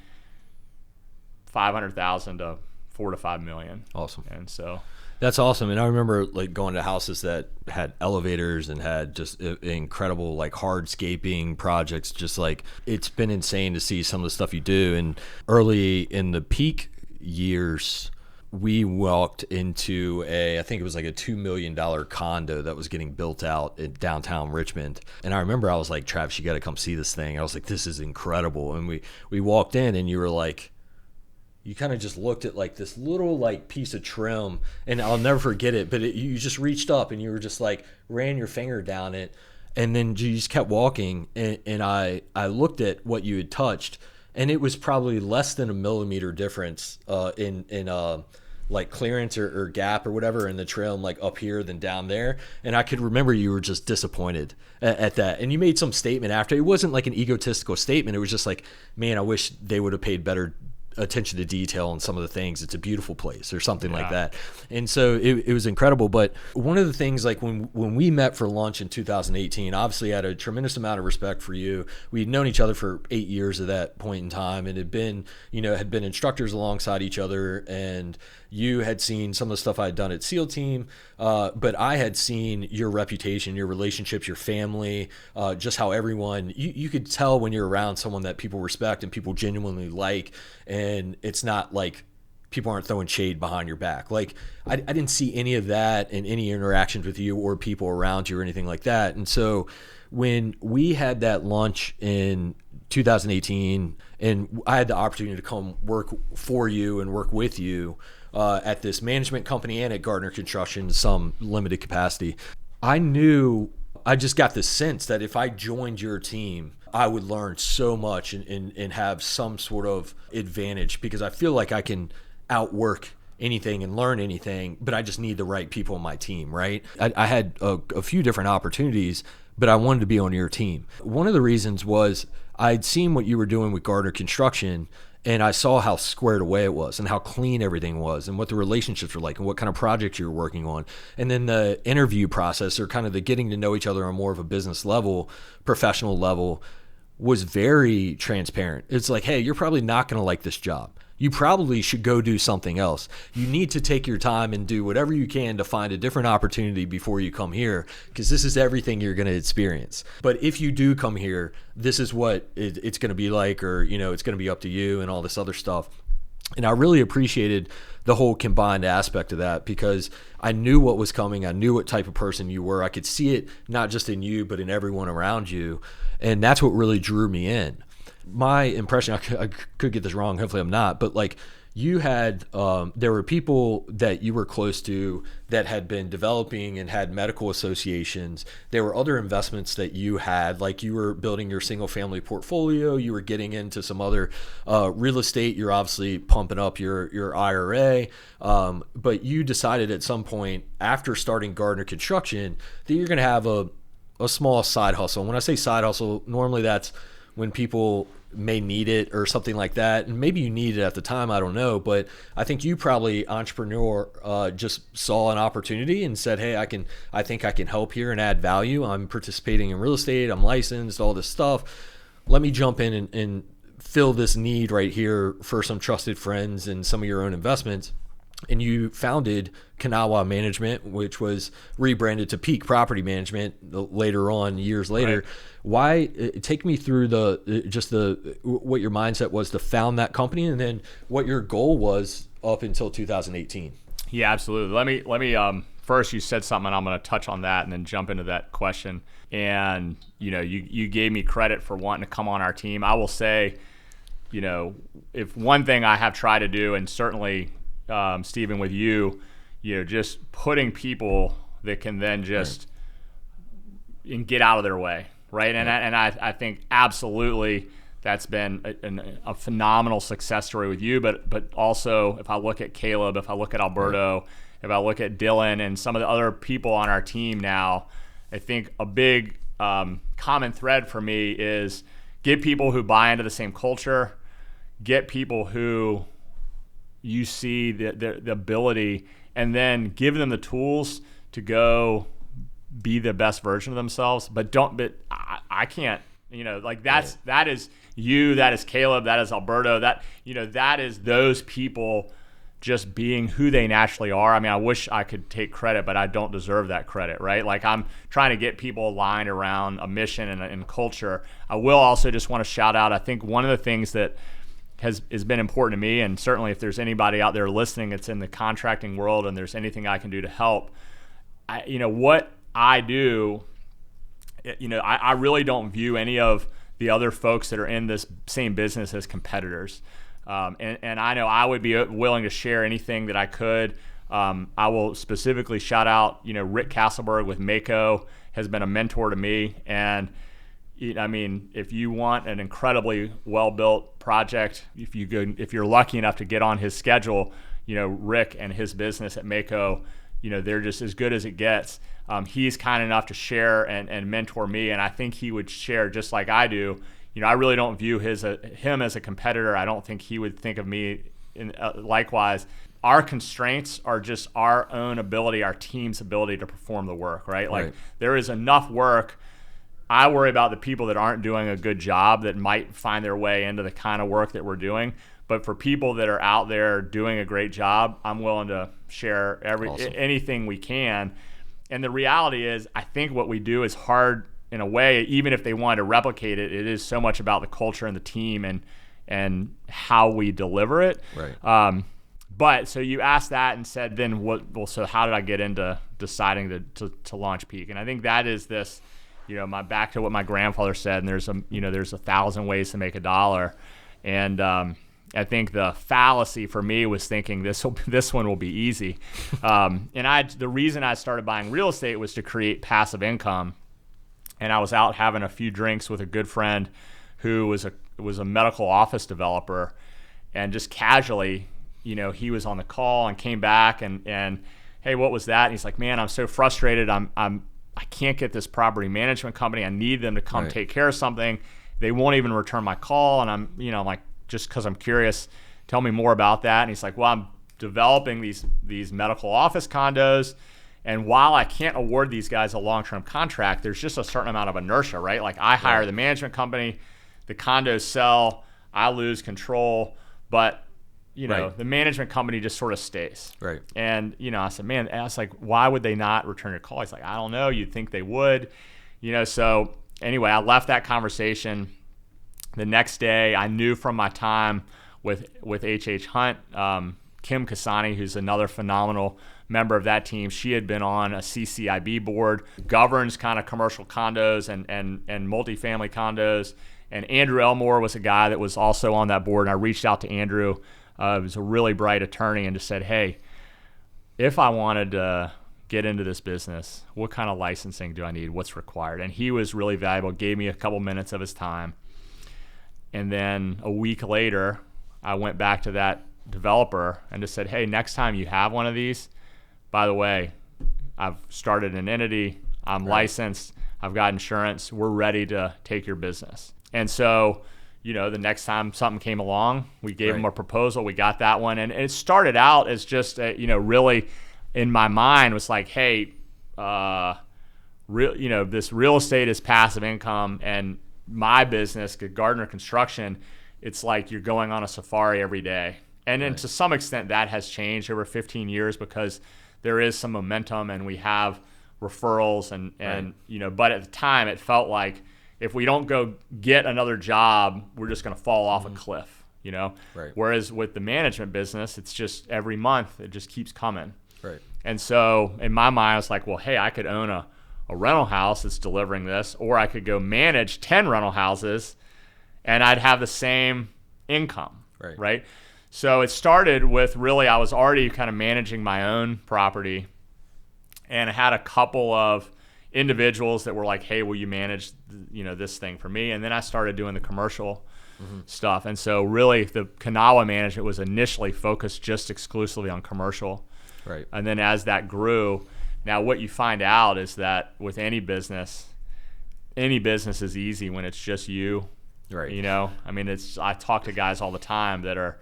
500,000 to 4 to 5 million. Awesome. And so that's awesome. And I remember like going to houses that had elevators and had just incredible like hardscaping projects. Just like, it's been insane to see some of the stuff you do. And early in the peak years, we walked into I think it was like a $2 million condo that was getting built out in downtown Richmond. And I remember I was like, Travis, you got to come see this thing. I was like, this is incredible. And we walked in and you were like, you kind of just looked at like this little like piece of trim, and I'll never forget it, but you just reached up and you were just like ran your finger down it, and then you just kept walking, and I looked at what you had touched, and it was probably less than a millimeter difference in like clearance or gap or whatever in the trim, like up here than down there. And I could remember you were just disappointed at that. And you made some statement after. It wasn't like an egotistical statement. It was just like, man, I wish they would have paid better attention to detail on some of the things. It's a beautiful place or something like that. And so it was incredible. But one of the things, like when we met for lunch in 2018, obviously I had a tremendous amount of respect for you. We'd known each other for 8 years at that point in time, and had been instructors alongside each other. And you had seen some of the stuff I had done at SEAL Team, but I had seen your reputation, your relationships, your family, just how everyone, you could tell when you're around someone that people respect and people genuinely like, and it's not like people aren't throwing shade behind your back. Like I didn't see any of that in any interactions with you or people around you or anything like that. And so when we had that lunch in 2018, and I had the opportunity to come work for you and work with you at this management company and at Gardner Construction in some limited capacity, I just got this sense that if I joined your team, I would learn so much and have some sort of advantage, because I feel like I can outwork anything and learn anything, but I just need the right people on my team, right? I had a few different opportunities, but I wanted to be on your team. One of the reasons was I'd seen what you were doing with Gardner Construction, and I saw how squared away it was and how clean everything was and what the relationships were like and what kind of projects you were working on. And then the interview process, or kind of the getting to know each other on more of a business level, professional level, was very transparent. It's like, hey, you're probably not going to like this job. You probably should go do something else. You need to take your time and do whatever you can to find a different opportunity before you come here, because this is everything you're going to experience. But if you do come here, this is what it's going to be like, or, it's going to be up to you and all this other stuff. And I really appreciated the whole combined aspect of that, because I knew what was coming. I knew what type of person you were. I could see it not just in you, but in everyone around you. And that's what really drew me in. My impression, I could get this wrong, hopefully I'm not, but like you had, there were people that you were close to that had been developing and had medical associations. There were other investments that you had, like you were building your single family portfolio, you were getting into some other real estate, you're obviously pumping up your IRA, but you decided at some point after starting Gardner Construction that you're going to have a small side hustle. And when I say side hustle, normally that's when people may need it or something like that. And maybe you need it at the time, I don't know. But I think you probably, entrepreneur, just saw an opportunity and said, hey, I think I can help here and add value. I'm participating in real estate. I'm licensed, all this stuff. Let me jump in and fill this need right here for some trusted friends and some of your own investments. And you founded Kanawha Management, which was rebranded to Peak Property Management later on, years later. Right. Why? Take me through what your mindset was to found that company, and then what your goal was up until 2018. Yeah, absolutely. Let me. First, you said something, and I'm going to touch on that, and then jump into that question. And you gave me credit for wanting to come on our team. I will say, if one thing I have tried to do, and certainly, Stephen, with you, just putting people that can then just and get out of their way, right? And I think absolutely that's been a phenomenal success story with you. But also, if I look at Caleb, if I look at Alberto, if I look at Dylan and some of the other people on our team now, I think a big common thread for me is get people who buy into the same culture, get people who you see the ability, and then give them the tools to go be the best version of themselves, but I can't, like that is you, that is Caleb, that is Alberto, that is those people just being who they naturally are. I mean, I wish I could take credit, but I don't deserve that credit, right? Like, I'm trying to get people aligned around a mission and culture. I will also just want to shout out, I think one of the things that has been important to me, and certainly if there's anybody out there listening that's in the contracting world and there's anything I can do to help, what I do, I really don't view any of the other folks that are in this same business as competitors. And I know I would be willing to share anything that I could. I will specifically shout out, Rick Castleberg with Mako has been a mentor to me. And I mean, if you want an incredibly well-built project, if you're lucky enough to get on his schedule, Rick and his business at Mako, they're just as good as it gets. He's kind enough to share and mentor me, and I think he would share just like I do. I really don't view him as a competitor. I don't think he would think of me likewise. Our constraints are just our own ability, our team's ability to perform the work, right? Like, there is enough work. I worry about the people that aren't doing a good job that might find their way into the kind of work that we're doing. But for people that are out there doing a great job, I'm willing to share anything we can. And the reality is, I think what we do is hard in a way. Even if they wanted to replicate it, it is so much about the culture and the team and how we deliver it. Right. But so you asked that and said, then what? Well, so how did I get into deciding to launch Peak? And I think that is this, back to what my grandfather said. And there's 1,000 ways to make $1. And I think the fallacy for me was thinking this one will be easy. The reason I started buying real estate was to create passive income. And I was out having a few drinks with a good friend who was a medical office developer, and just casually, he was on the call and came back and hey, what was that? And he's like, man, I'm so frustrated. I can't get this property management company. I need them to come take care of something. They won't even return my call. And I'm like, just because I'm curious, tell me more about that. And he's like, well, I'm developing these medical office condos. And while I can't award these guys a long-term contract, there's just a certain amount of inertia, right? Like, I hire the management company, the condos sell, I lose control, but the management company just sort of stays. Right. And I said, man, I was like, why would they not return your call? He's like, I don't know. You'd think they would, So anyway, I left that conversation. The next day, I knew from my time with H.H. Hunt, Kim Kasani, who's another phenomenal member of that team, she had been on a CCIB board, governs kind of commercial condos and multifamily condos. And Andrew Elmore was a guy that was also on that board. And I reached out to Andrew. He was a really bright attorney, and just said, hey, if I wanted to get into this business, what kind of licensing do I need? What's required? And he was really valuable, gave me a couple minutes of his time. And then a week later, I went back to that developer and just said, hey, next time you have one of these, by the way, I've started an entity, I'm licensed, I've got insurance, we're ready to take your business. And so, the next time something came along, we gave them a proposal, we got that one. And it started out as just, really in my mind was like, hey, this real estate is passive income, and my business, Gardner Construction, it's like you're going on a safari every day. And then to some extent that has changed over 15 years because there is some momentum and we have referrals and but at the time it felt like if we don't go get another job, we're just going to fall off a cliff, Right. Whereas with the management business, it's just every month it just keeps coming. Right. And so in my mind, I was like, well, hey, I could own a rental house that's delivering this, or I could go manage 10 rental houses and I'd have the same income, right? So it started with really, I was already kind of managing my own property, and I had a couple of individuals that were like, hey, will you manage, this thing for me? And then I started doing the commercial stuff. And so really the Kanawha management was initially focused just exclusively on commercial. Right. And then as that grew, now what you find out is that with any business is easy when it's just you. Right. I mean, I talk to guys all the time that are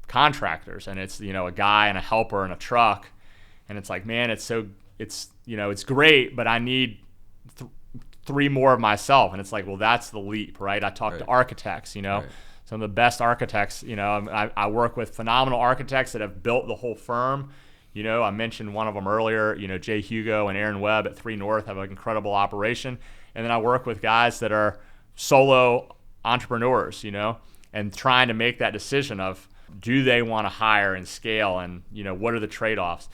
contractors, and it's, a guy and a helper and a truck, and it's like, man, it's so it's great, but I need 3 more of myself. And it's like, well, that's the leap, right? I talk to architects, some of the best architects, I work with phenomenal architects that have built the whole firm. I mentioned one of them earlier, Jay Hugo and Aaron Webb at 3 North have an incredible operation. And then I work with guys that are solo entrepreneurs, and trying to make that decision of, do they want to hire and scale, and what are the trade-offs?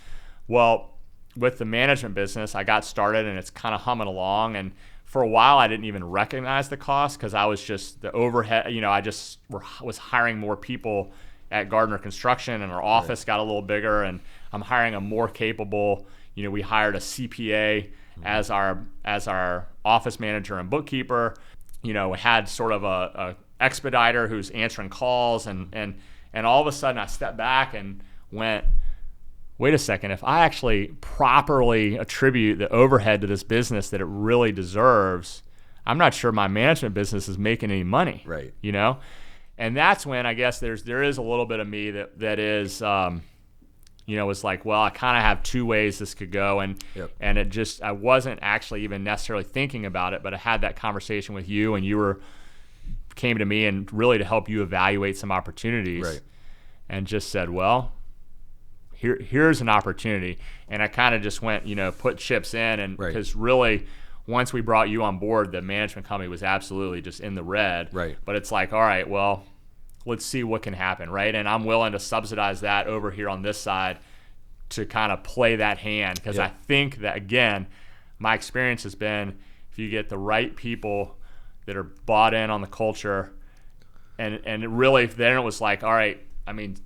Well, with the management business, I got started and it's kind of humming along, and for a while I didn't even recognize the cost because I was just the overhead. I just was hiring more people at Gardner Construction, and our office got a little bigger, and I'm hiring a more capable. We hired a CPA as our office manager and bookkeeper. We had sort of a expediter who's answering calls, and all of a sudden I stepped back and went, wait a second, if I actually properly attribute the overhead to this business that it really deserves, I'm not sure my management business is making any money. Right. And that's when I guess there is a little bit of me that is, it's like, well, I kind of have 2 ways this could go. And I wasn't actually even necessarily thinking about it, but I had that conversation with you, and you came to me and really to help you evaluate some opportunities. Right. And just said, well, here's an opportunity. And I kind of just went, put chips in, and because really once we brought you on board, the management company was absolutely just in the red. Right. But it's like, all right, well, let's see what can happen, right? And I'm willing to subsidize that over here on this side to kind of play that hand, because I think that, again, my experience has been, if you get the right people that are bought in on the culture, and it really, then it was like, all right,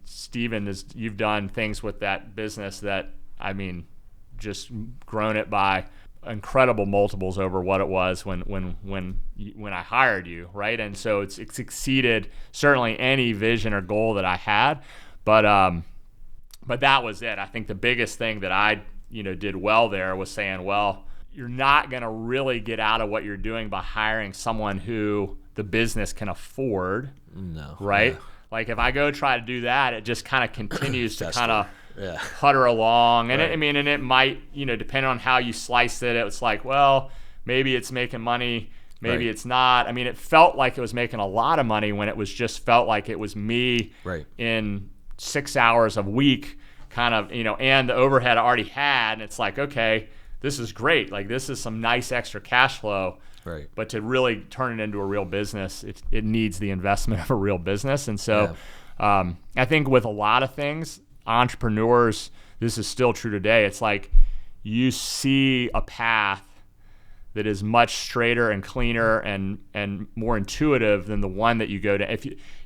Steven, you've done things with that business that, just grown it by incredible multiples over what it was when I hired you, right? And so it's exceeded certainly any vision or goal that I had, but that was it. I think the biggest thing that I did well there was saying, well, you're not going to really get out of what you're doing by hiring someone who the business can afford. No. Right? Yeah. Like if I go try to do that, it just kind of continues to kind of putter along. And it might, depending on how you slice it, it's like, well, maybe it's making money, maybe it's not. It felt like it was making a lot of money when it was just felt like it was me in 6 hours a week kind of, and the overhead I already had. And it's like, okay, this is great. Like this is some nice extra cash flow. Right. But to really turn it into a real business, it needs the investment of a real business. And so I think with a lot of things, entrepreneurs, this is still true today. It's like you see a path that is much straighter and cleaner and more intuitive than the one that you go to.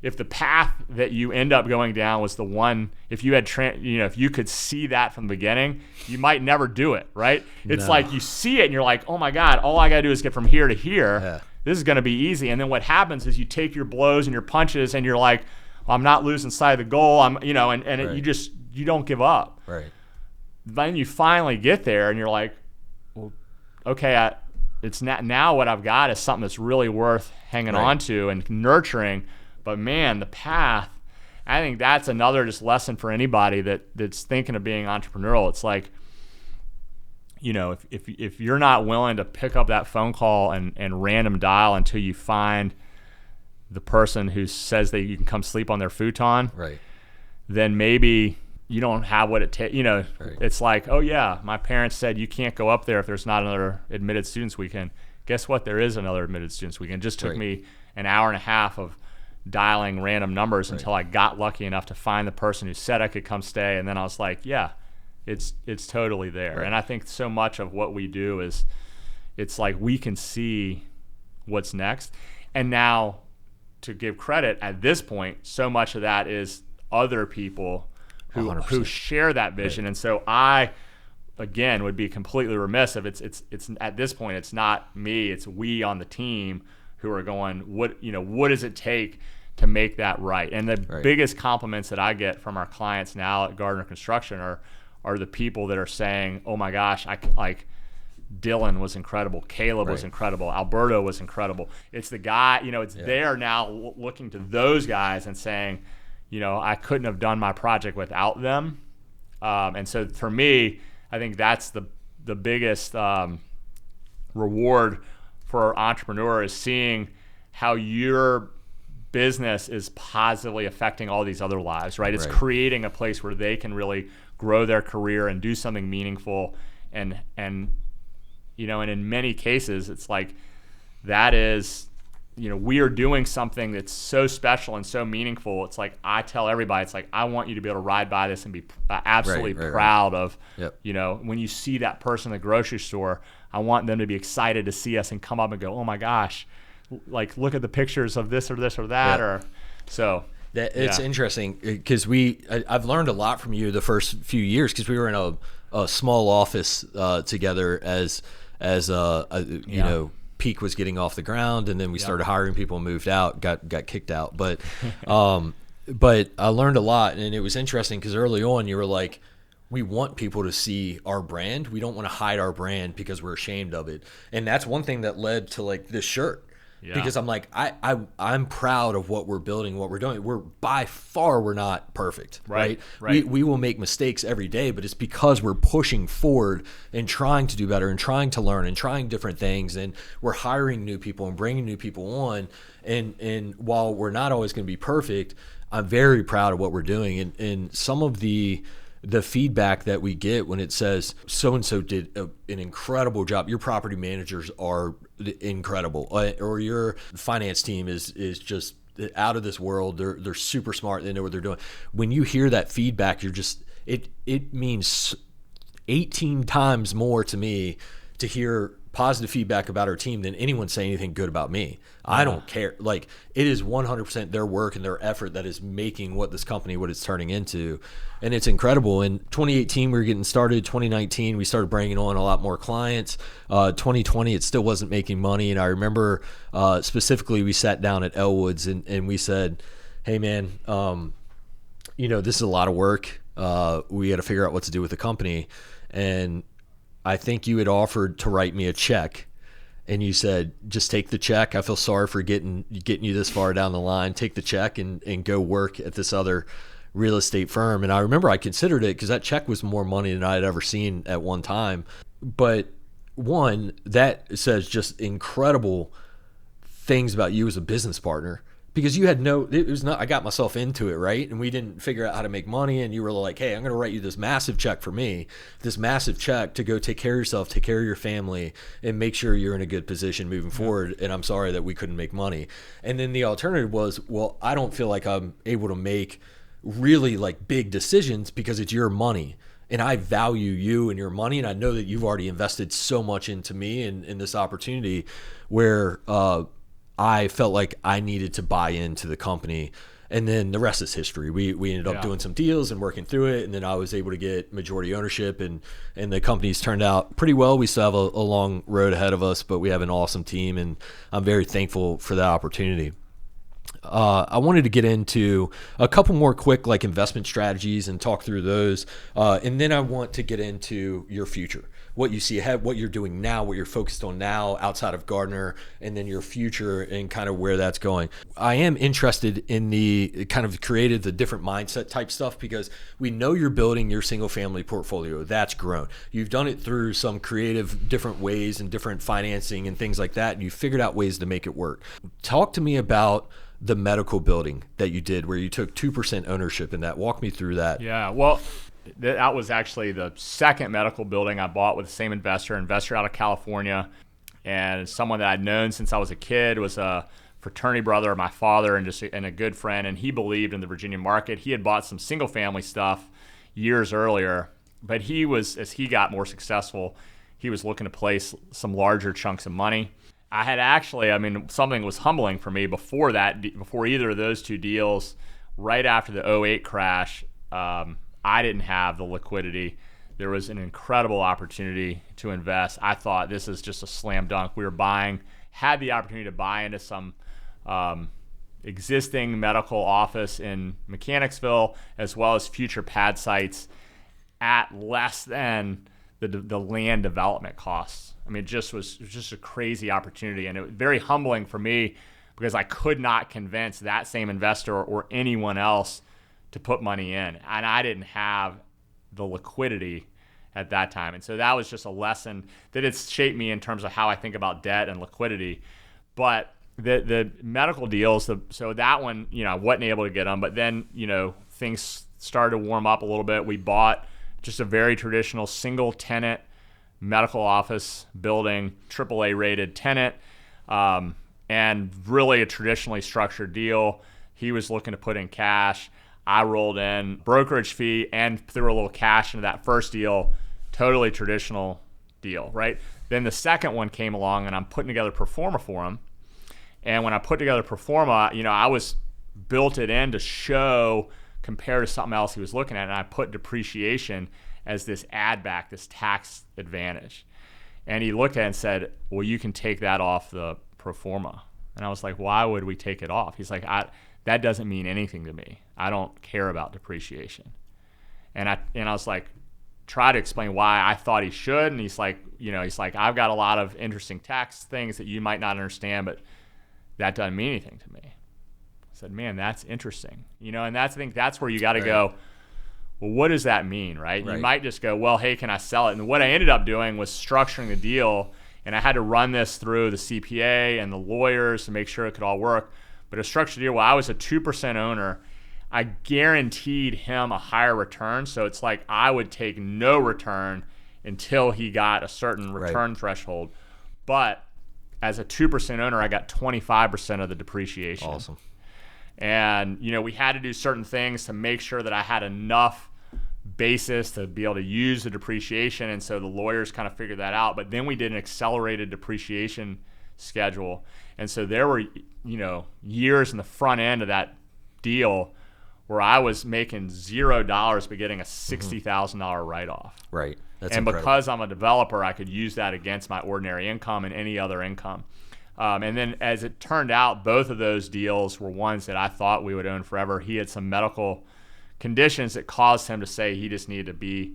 If the path that you end up going down was the one, if you had if you could see that from the beginning, you might never do it, right? It's like you see it and you're like, oh my God, all I gotta do is get from here to here. Yeah. This is gonna be easy. And then what happens is you take your blows and your punches and you're like, well, I'm not losing sight of the goal. You don't give up. Right. Then you finally get there and you're like, well, okay, it's not, now what I've got is something that's really worth hanging on to and nurturing. But man, the path, I think that's another just lesson for anybody that's thinking of being entrepreneurial. It's like, if you're not willing to pick up that phone call and random dial until you find the person who says that you can come sleep on their futon, then maybe you don't have what it takes. It's like, oh yeah, my parents said you can't go up there if there's not another admitted students weekend. Guess what? There is another admitted students weekend. It just took me an hour and a half of dialing random numbers until I got lucky enough to find the person who said I could come stay. And then I was like, yeah, it's totally there. And I think so much of what we do is, it's like we can see what's next. And now, to give credit at this point, so much of that is other people who share that vision. And so I, again, would be completely remiss if it's at this point, it's not me, it's we on the team who are going, what does it take to make that right? And the biggest compliments that I get from our clients now at Gardner Construction are the people that are saying, oh my gosh, Dylan was incredible, Caleb was incredible, Alberto was incredible. It's the guy, they're now looking to those guys and saying, I couldn't have done my project without them. And so for me, I think that's the the biggest reward for an entrepreneur is seeing how your business is positively affecting all these other lives, right? It's creating a place where they can really grow their career and do something meaningful. And you know, and in many cases, it's like that is, you know, we are doing something that's so special and so meaningful. It's like I tell everybody, it's like I want you to be able to ride by this and be absolutely proud of, you know, when you see that person in the grocery store, I want them to be excited to see us and come up and go, oh my gosh, like look at the pictures of this or this or that. Or so it's interesting because I've learned a lot from you the first few years because we were in a small office together as you know, Peak was getting off the ground, and then we started hiring people and moved out, got kicked out. But I learned a lot, and it was interesting because early on you were like, we want people to see our brand. We don't want to hide our brand because we're ashamed of it. And that's one thing that led to like this shirt. Yeah. Because I'm like, I'm proud of what we're building, what we're doing. We're not perfect, right? We will make mistakes every day, but it's because we're pushing forward and trying to do better and trying to learn and trying different things. And we're hiring new people and bringing new people on. And while we're not always going to be perfect, I'm very proud of what we're doing. And some of the feedback that we get when it says so-and-so did an incredible job, your property managers are incredible, or your finance team is just out of this world. They're super smart. They know what they're doing. When you hear that feedback, you're just, it means 18 times more to me to hear positive feedback about our team than anyone say anything good about me. I don't care. Like, it is 100% their work and their effort that is making what this company, what it's turning into. And it's incredible. In 2018, we were getting started. 2019, we started bringing on a lot more clients. 2020, it still wasn't making money. And I remember specifically we sat down at Elwood's and we said, hey man, you know, this is a lot of work. We got to figure out what to do with the company. And I think you had offered to write me a check, and you said, just take the check. I feel sorry for getting you this far down the line. Take the check and go work at this other real estate firm. And I remember I considered it because that check was more money than I had ever seen at one time. But one, that says just incredible things about you as a business partner. Because you had I got myself into it, right? And we didn't figure out how to make money. And you were like, hey, I'm going to write you this massive check for me, this massive check to go take care of yourself, take care of your family, and make sure you're in a good position moving forward. And I'm sorry that we couldn't make money. And then the alternative was, well, I don't feel like I'm able to make really like big decisions because it's your money. And I value you and your money. And I know that you've already invested so much into me and in this opportunity where, I felt like I needed to buy into the company, and then the rest is history. We ended up doing some deals and working through it, and then I was able to get majority ownership, and the company's turned out pretty well. We still have a long road ahead of us, but we have an awesome team, and I'm very thankful for that opportunity. I wanted to get into a couple more quick like investment strategies and talk through those, and then I want to get into your future. What you see ahead, what you're doing now, what you're focused on now outside of Gardner, and then your future and kind of where that's going. I am interested in the kind of the different mindset type stuff because we know you're building your single family portfolio. That's grown. You've done it through some creative different ways and different financing and things like that. And you figured out ways to make it work. Talk to me about the medical building that you did where you took 2% ownership in that. Walk me through that. Yeah, well, that was actually the second medical building I bought with the same investor out of California, and someone that I'd known since I was a kid, was a fraternity brother of my father and a good friend, and he believed in the Virginia market. He had bought some single family stuff years earlier, but he was, as he got more successful, he was looking to place some larger chunks of money. I had actually, something was humbling for me before either of those two deals, right after the 2008 crash. I didn't have the liquidity. There was an incredible opportunity to invest. I thought this is just a slam dunk. We had the opportunity to buy into some existing medical office in Mechanicsville, as well as future pad sites at less than the land development costs. It was just a crazy opportunity, and it was very humbling for me because I could not convince that same investor or anyone else to put money in, and I didn't have the liquidity at that time. And so that was just a lesson that it's shaped me in terms of how I think about debt and liquidity. But the medical deals, so that one, I wasn't able to get them. But then, things started to warm up a little bit. We bought just a very traditional single tenant medical office building, AAA rated tenant, and really a traditionally structured deal. He was looking to put in cash. I rolled in brokerage fee and threw a little cash into that first deal. Totally traditional deal, right? Then the second one came along, and I'm putting together pro forma for him. And when I put together pro forma, I was built it in to show, compare to something else he was looking at, and I put depreciation as this add back, this tax advantage. And he looked at it and said, well, you can take that off the pro forma. And I was like, why would we take it off? He's like, that doesn't mean anything to me. I don't care about depreciation. And I was like, try to explain why I thought he should. And he's like, I've got a lot of interesting tax things that you might not understand, but that doesn't mean anything to me. I said, man, that's interesting. And I think that's where you got to go, well, what does that mean, right? You might just go, well, hey, can I sell it? And what I ended up doing was structuring the deal, and I had to run this through the CPA and the lawyers to make sure it could all work. But a structured deal, I was a 2% owner, I guaranteed him a higher return. So it's like I would take no return until he got a certain return threshold. But as a 2% owner, I got 25% of the depreciation. Awesome. And, we had to do certain things to make sure that I had enough basis to be able to use the depreciation. And so the lawyers kind of figured that out. But then we did an accelerated depreciation schedule. And so there were, years in the front end of that deal where I was making $0 but getting a $60,000 write-off. Right. That's and incredible. Because I'm a developer, I could use that against my ordinary income and any other income. And then as it turned out, both of those deals were ones that I thought we would own forever. He had some medical conditions that caused him to say he just needed to be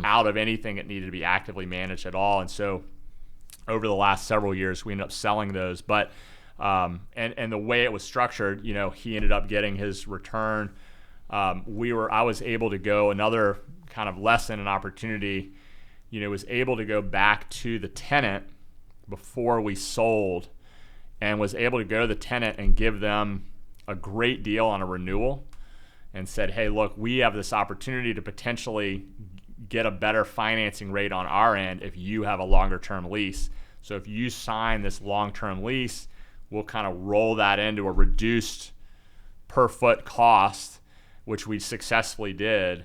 out of anything that needed to be actively managed at all. And so over the last several years, we ended up selling those. But and the way it was structured, he ended up getting his return. I was able to go, another kind of lesson and opportunity, was able to go back to the tenant before we sold, and was able to go to the tenant and give them a great deal on a renewal and said, hey, look, we have this opportunity to potentially get a better financing rate on our end if you have a longer term lease. So if you sign this long-term lease, we'll kind of roll that into a reduced per foot cost, which we successfully did.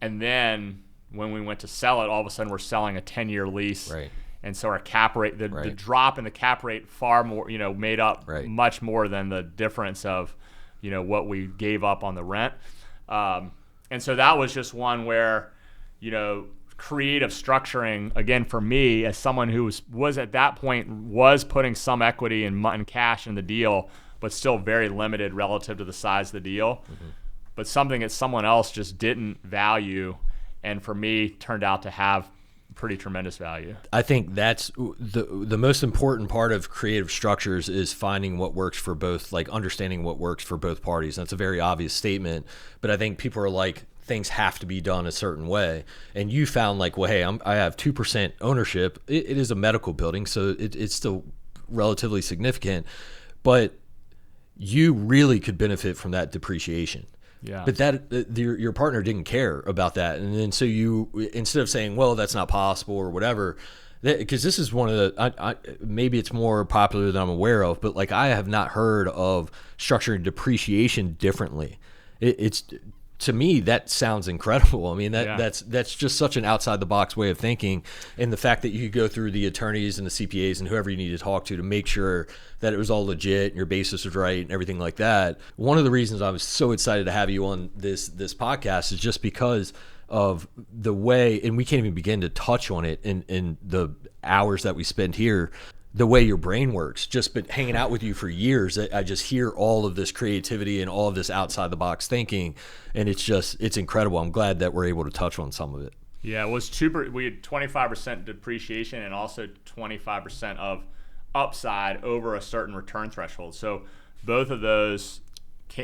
And then when we went to sell it, all of a sudden we're selling a 10-year lease. Right. And so our cap rate, the drop in the cap rate far more, made up much more than the difference of, what we gave up on the rent. And so that was just one where, creative structuring, again, for me, as someone who was at that point, was putting some equity and cash in the deal, but still very limited relative to the size of the deal. But something that someone else just didn't value, and for me, turned out to have pretty tremendous value. I think that's the most important part of creative structures is finding what works for both, like understanding what works for both parties. That's a very obvious statement, but I think people are like, things have to be done a certain way. And you found like, well, hey, I have 2% ownership. It is a medical building, so it's still relatively significant, but you really could benefit from that depreciation. Yeah. But your partner didn't care about that. And then so you, instead of saying, well, that's not possible or whatever, because this is one of the, maybe it's more popular than I'm aware of, but like I have not heard of structuring depreciation differently. It's to me, that sounds incredible. I mean, that's just such an outside the box way of thinking. And the fact that you could go through the attorneys and the CPAs and whoever you need to talk to make sure that it was all legit and your basis was right and everything like that. One of the reasons I was so excited to have you on this podcast is just because of the way, and we can't even begin to touch on it in the hours that we spend here, the way your brain works. Just been hanging out with you for years, I just hear all of this creativity and all of this outside the box thinking, and it's incredible. I'm glad that we're able to touch on some of it. Yeah, it was we had 25% depreciation and also 25% of upside over a certain return threshold. So both of those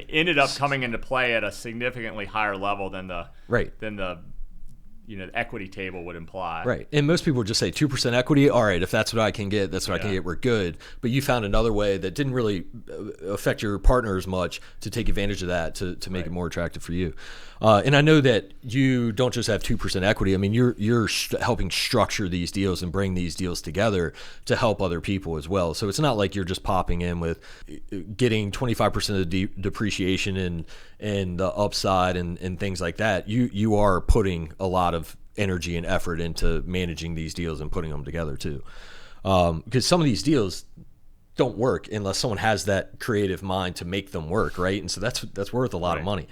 ended up coming into play at a significantly higher level than the the equity table would imply. Right. And most people would just say 2% equity. All right, if that's what I can get, that's what I can get. We're good. But you found another way that didn't really affect your partner as much to take advantage of that to make it more attractive for you. And I know that you don't just have 2% equity. I mean, you're helping structure these deals and bring these deals together to help other people as well. So it's not like you're just popping in with getting 25% of the depreciation and the upside and things like that. You are putting a lot of energy and effort into managing these deals and putting them together too. Because some of these deals don't work unless someone has that creative mind to make them work, right? And so that's worth a lot of money.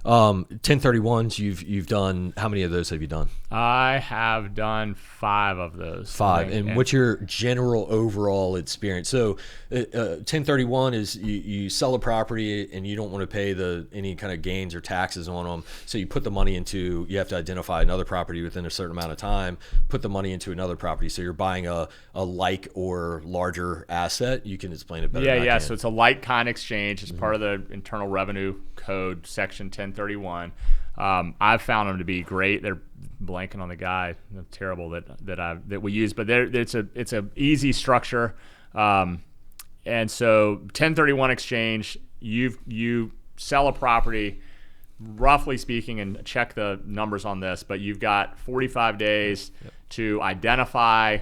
1031s, you've done, how many of those have you done? I have done 5 of those. 5. And what's your general overall experience? So 1031 is you sell a property and you don't want to pay any kind of gains or taxes on them. So you put the money into, you have to identify another property within a certain amount of time, put the money into another property. So you're buying a like or larger asset. You can explain it better than I can. So it's a like-kind exchange. It's part of the Internal Revenue Code, Section 1031. I've found them to be great. They're blanking on the guy. They're terrible that we use, but it's a easy structure. And so 1031 exchange, you sell a property, roughly speaking, and check the numbers on this, but you've got 45 days to identify,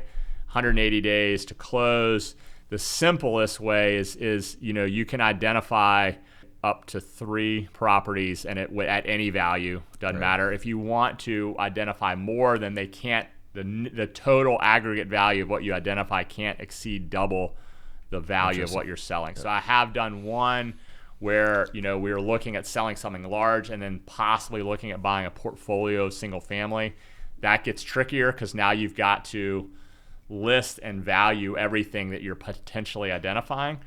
180 days to close. The simplest way is you can identify up to 3 properties and at any value, doesn't matter. If you want to identify more, then they can't, the total aggregate value of what you identify can't exceed double the value of what you're selling. So I have done one where we were looking at selling something large and then possibly looking at buying a portfolio of single family. That gets trickier because now you've got to list and value everything that you're potentially identifying.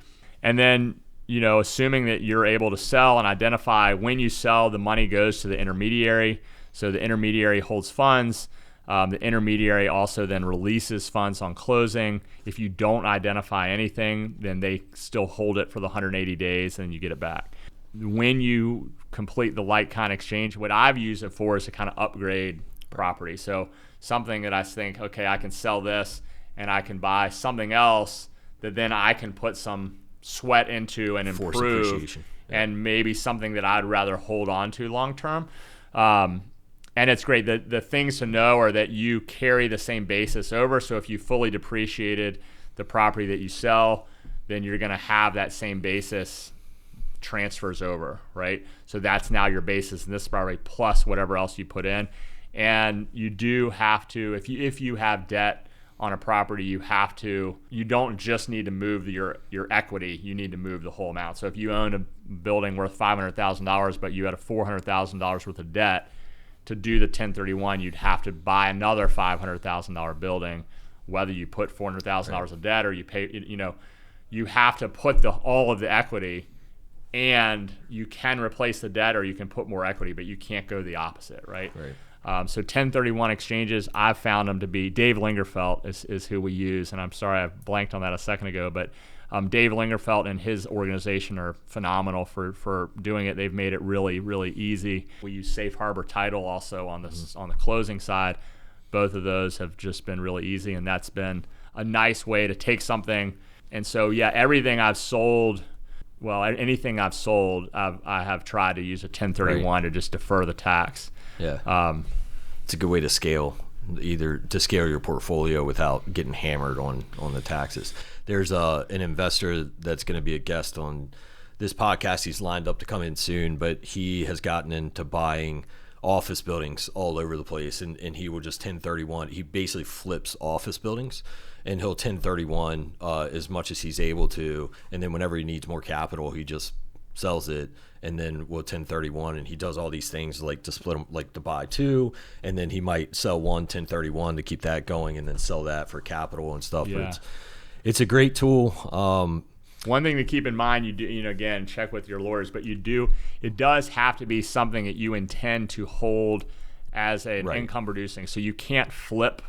And then assuming that you're able to sell and identify, when you sell, the money goes to the intermediary. So the intermediary holds funds. The intermediary also then releases funds on closing. If you don't identify anything, then they still hold it for the 180 days and you get it back. When you complete the like-kind exchange, what I've used it for is to kind of upgrade property. So something that I think, okay, I can sell this and I can buy something else that then I can put some sweat into and improve, and maybe something that I'd rather hold on to long term. And it's great. The things to know are that you carry the same basis over. So if you fully depreciated the property that you sell, then you're going to have that same basis transfers over, right? So that's now your basis in this property plus whatever else you put in. And you do have to, if you have debt on a property, you don't just need to move your equity, you need to move the whole amount. So if you own a building worth $500,000, but you had a $400,000 worth of debt, to do the 1031, you'd have to buy another $500,000 building, whether you put $400,000 of debt or you pay, you have to put all of the equity, and you can replace the debt or you can put more equity, but you can't go the opposite, right? So 1031 exchanges, I've found them to be, Dave Lingerfelt is who we use, and I'm sorry I blanked on that a second ago, but Dave Lingerfelt and his organization are phenomenal for doing it. They've made it really, really easy. We use Safe Harbor Title also on the closing side. Both of those have just been really easy, and that's been a nice way to take something. And so, anything I've sold, anything I've sold, I have tried to use a 1031 to just defer the tax. It's a good way to scale, either to scale your portfolio without getting hammered on the taxes. There's an investor that's going to be a guest on this podcast. He's lined up to come in soon, but he has gotten into buying office buildings all over the place, and he will just 1031. He basically flips office buildings, and he'll 1031 as much as he's able to, and then whenever he needs more capital, he just sells it, and then we'll 1031, and he does all these things like to split them, like to buy 2, and then he might sell 1 1031 to keep that going, and then sell that for capital and stuff. But it's a great tool. One thing to keep in mind, you do, again, check with your lawyers, but it does have to be something that you intend to hold as an income producing. So you can't flip.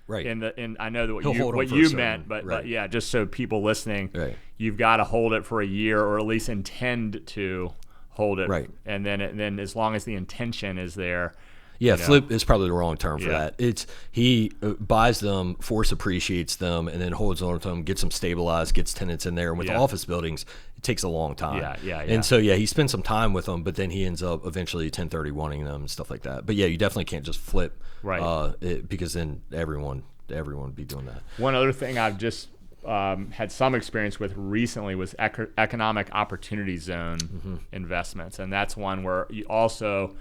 Right. I know that what you meant, but just so people listening, you've got to hold it for a year, or at least intend to hold it. Right. And then as long as the intention is there. Yeah, flip is probably the wrong term for that. It's he buys them, force appreciates them, and then holds on to them, gets them stabilized, gets tenants in there. And with office buildings, it takes a long time. Yeah. And so, he spends some time with them, but then he ends up eventually 1031ing them and stuff like that. But, you definitely can't just flip because then everyone would be doing that. One other thing I've just had some experience with recently was economic opportunity zone investments. And that's one where you also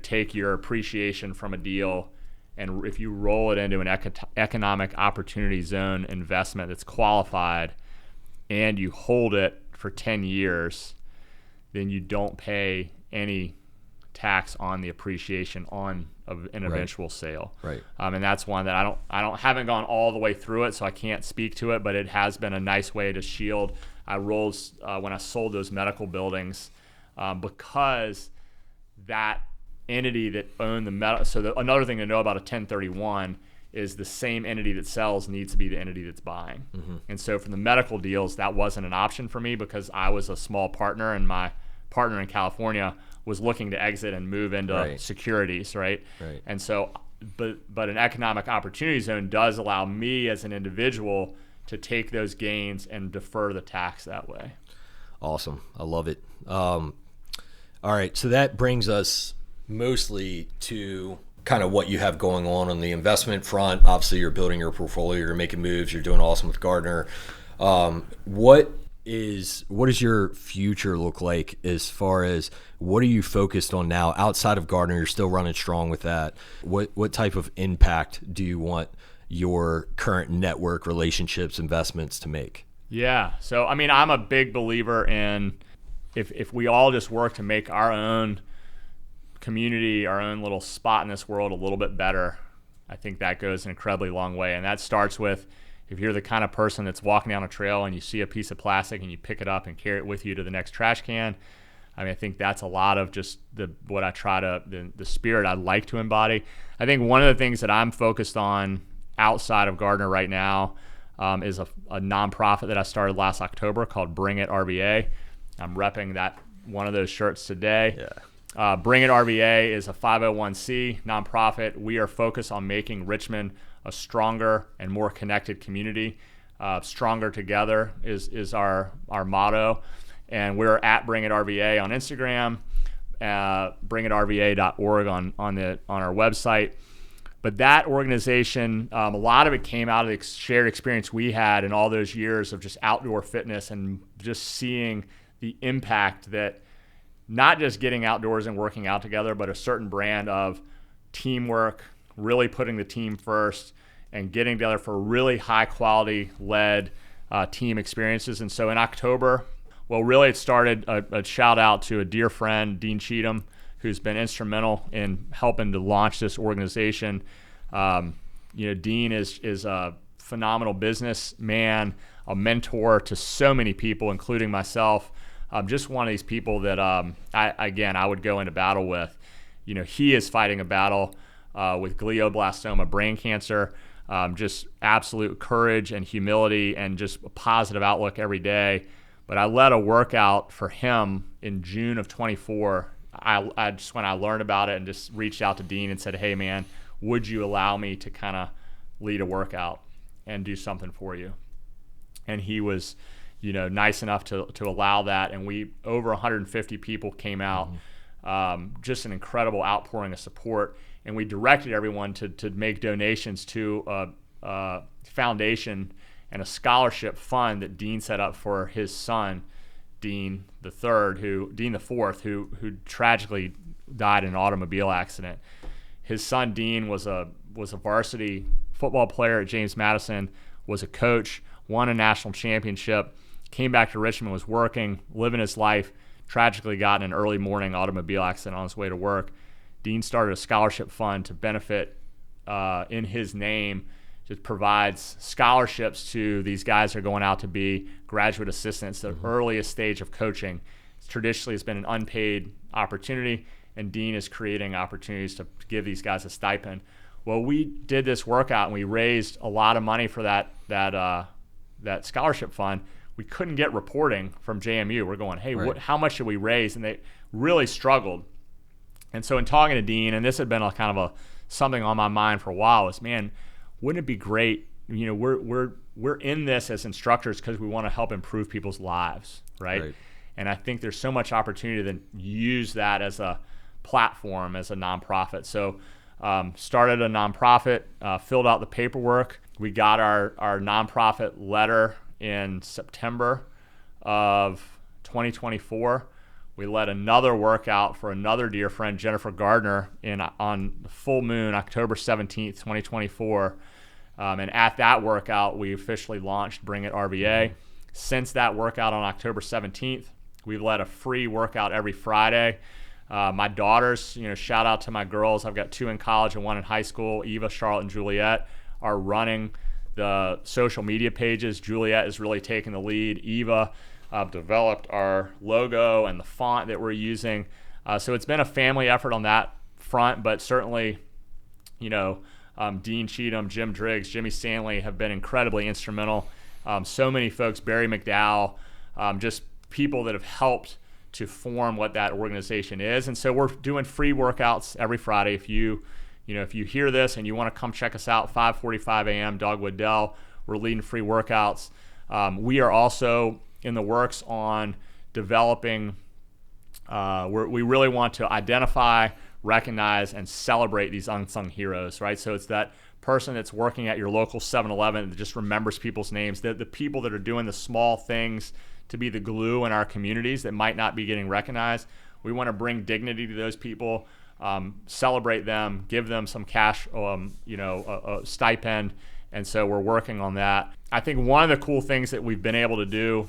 take your appreciation from a deal, and if you roll it into an economic opportunity zone investment that's qualified and you hold it for 10 years, then you don't pay any tax on the appreciation on an eventual sale. Right. And that's one that I haven't gone all the way through it, so I can't speak to it, but it has been a nice way to shield. I rolled when I sold those medical buildings because that entity that owned the metal. So another thing to know about a 1031 is the same entity that sells needs to be the entity that's buying. And so for the medical deals, that wasn't an option for me because I was a small partner and my partner in California was looking to exit and move into securities, right? And so, but an economic opportunity zone does allow me as an individual to take those gains and defer the tax that way. Awesome. I love it. All right. So that brings us mostly to kind of what you have going on the investment front. Obviously, you're building your portfolio, you're making moves, you're doing awesome with Gardner. What does your future look like as far as what are you focused on now outside of Gardner? You're still running strong with that. What type of impact do you want your current network, relationships, investments to make? Yeah. So, I mean, I'm a big believer in if we all just work to make our own community, our own little spot in this world a little bit better, I think that goes an incredibly long way. And that starts with if you're the kind of person that's walking down a trail and you see a piece of plastic and you pick it up and carry it with you to the next trash can. I mean, I think that's a lot of just the spirit I'd like to embody. I think one of the things that I'm focused on outside of Gardner right now is a nonprofit that I started last October called Bring It RVA. I'm repping one of those shirts today. Bring It RVA is a 501c nonprofit. We are focused on making Richmond a stronger and more connected community. Stronger together is our motto. And we're at Bring It RVA on Instagram, bringitrva.org on our website. But that organization, a lot of it came out of the shared experience we had in all those years of just outdoor fitness and just seeing the impact that not just getting outdoors and working out together, but a certain brand of teamwork, really putting the team first and getting together for really high quality led team experiences. And so in October, well, really it started a shout out to a dear friend, Dean Cheatham, who's been instrumental in helping to launch this organization. Dean is a phenomenal businessman, a mentor to so many people, including myself. Just one of these people that I would go into battle with. He is fighting a battle with glioblastoma brain cancer. Just absolute courage and humility and just a positive outlook every day. But I led a workout for him in June of 24. I just, when I learned about it, and just reached out to Dean and said, hey man, would you allow me to kind of lead a workout and do something for you? And he was nice enough to allow that. And over 150 people came out, just an incredible outpouring of support. And we directed everyone to make donations to a foundation and a scholarship fund that Dean set up for his son, Dean the fourth, who tragically died in an automobile accident. His son Dean was a varsity football player at James Madison, was a coach, won a national championship, came back to Richmond, was working, living his life, tragically got in an early morning automobile accident on his way to work. Dean started a scholarship fund to benefit in his name. It provides scholarships to these guys who are going out to be graduate assistants, the earliest stage of coaching. Traditionally, it's been an unpaid opportunity, and Dean is creating opportunities to give these guys a stipend. Well, we did this workout, and we raised a lot of money for that scholarship fund. We couldn't get reporting from JMU. We're going, hey, how much should we raise? And they really struggled. And so in talking to Dean, and this had been a kind of something on my mind for a while, is, man, wouldn't it be great? You know, we're in this as instructors because we want to help improve people's lives, right? And I think there's so much opportunity to then use that as a platform, as a nonprofit. So started a nonprofit, filled out the paperwork. We got our nonprofit letter in September of 2024. We led another workout for another dear friend, Jennifer Gardner, on the full moon, October 17th, 2024. And at that workout, we officially launched Bring It RVA. Since that workout on October 17th, we've led a free workout every Friday. My daughters, shout out to my girls. I've got 2 in college and 1 in high school. Eva, Charlotte, and Juliet are running the social media pages. Juliet is really taking the lead. Eva developed our logo and the font that we're using. So it's been a family effort on that front, but certainly, Dean Cheatham, Jim Driggs, Jimmy Stanley have been incredibly instrumental. So many folks, Barry McDowell, just people that have helped to form what that organization is. And so we're doing free workouts every Friday. If you hear this and you want to come check us out, 5:45 a.m., Dogwood Dell, we're leading free workouts. We are also in the works on developing, we really want to identify, recognize, and celebrate these unsung heroes, right? So it's that person that's working at your local 7-Eleven that just remembers people's names, the people that are doing the small things to be the glue in our communities that might not be getting recognized. We want to bring dignity to those people, celebrate them, give them some cash, a stipend. And so we're working on that. I think one of the cool things that we've been able to do,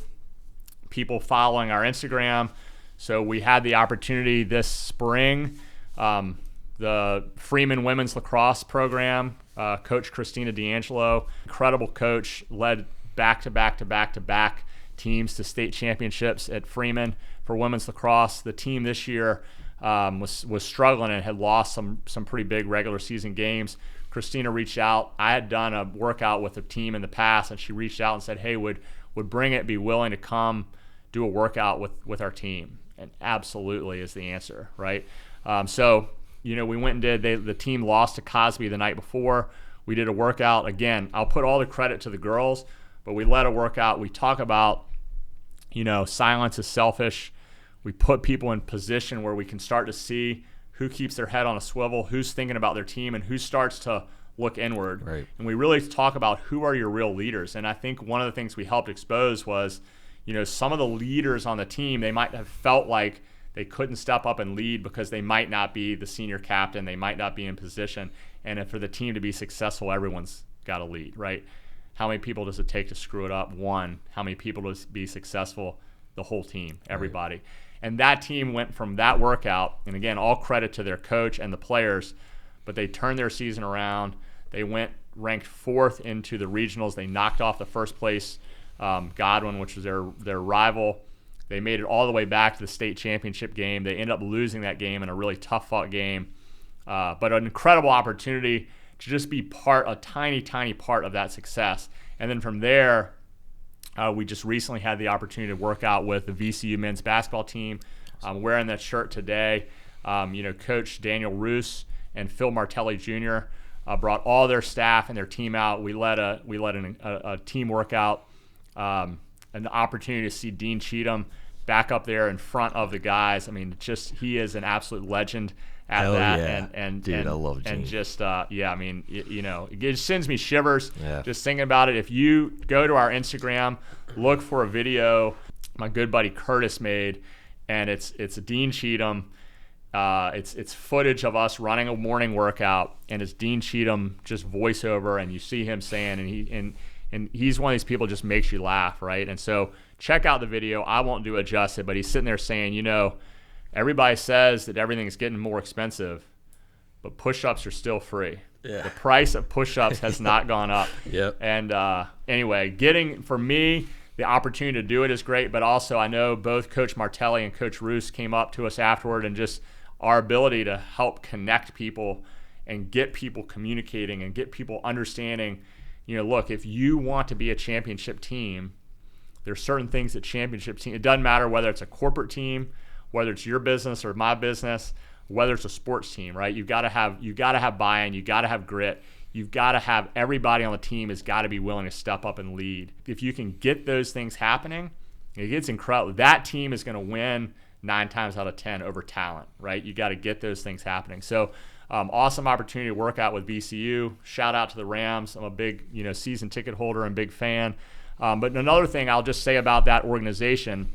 people following our Instagram. So we had the opportunity this spring, the Freeman Women's Lacrosse Program, Coach Christina D'Angelo, incredible coach, led back-to-back teams to state championships at Freeman for women's lacrosse. The team this year was struggling and had lost some pretty big regular season games. Christina reached out. I had done a workout with a team in the past, and she reached out and said, hey, would Bring It be willing to come do a workout with our team? And absolutely is the answer, right? So we went and did. The team lost to Cosby the night before. We did a workout. Again, I'll put all the credit to the girls, but we led a workout. We talk about, silence is selfish. We put people in position where we can start to see who keeps their head on a swivel, who's thinking about their team, and who starts to look inward. Right. And we really talk about who are your real leaders. And I think one of the things we helped expose was, some of the leaders on the team, they might have felt like they couldn't step up and lead because they might not be the senior captain, they might not be in position. And for the team to be successful, everyone's got to lead, right? How many people does it take to screw it up? One. How many people does it be successful? The whole team, everybody. Right. And that team went from that workout, and again, all credit to their coach and the players, but they turned their season around. They went ranked 4th into the regionals. They knocked off the first place Godwin, which was their rival. They made it all the way back to the state championship game. They ended up losing that game in a really tough-fought game. But an incredible opportunity to just be a tiny, tiny part of that success. And then from there, we just recently had the opportunity to work out with the VCU men's basketball team. I'm wearing that shirt today. Coach Daniel Roos and Phil Martelli Jr. Brought all their staff and their team out. We led a team workout, an opportunity to see Dean Cheatham back up there in front of the guys. I mean, he is an absolute legend at Hell that. Yeah. And dude, I love Dean. And just, it sends me shivers just thinking about it. If you go to our Instagram, look for a video my good buddy Curtis made, and it's Dean Cheatham. It's footage of us running a morning workout, and it's Dean Cheatham just voiceover, and you see him saying, and he's one of these people just makes you laugh, right? And so check out the video. I won't do it justice, but he's sitting there saying, everybody says that everything's getting more expensive, but push-ups are still free. Yeah. The price of push-ups has not gone up. Yep. And anyway, for me, the opportunity to do it is great, but also I know both Coach Martelli and Coach Roos came up to us afterward, and just our ability to help connect people and get people communicating and get people understanding, look, if you want to be a championship team, there's certain things that championship team, it doesn't matter whether it's a corporate team, whether it's your business or my business, whether it's a sports team, right? You've got to have buy-in, you got to have grit. You've got to have everybody on the team has got to be willing to step up and lead. If you can get those things happening, it gets incredible. That team is going to win 9 times out of 10 over talent, right? You got to get those things happening. So awesome opportunity to work out with VCU. Shout out to the Rams. I'm a big, season ticket holder and big fan. But another thing I'll just say about that organization,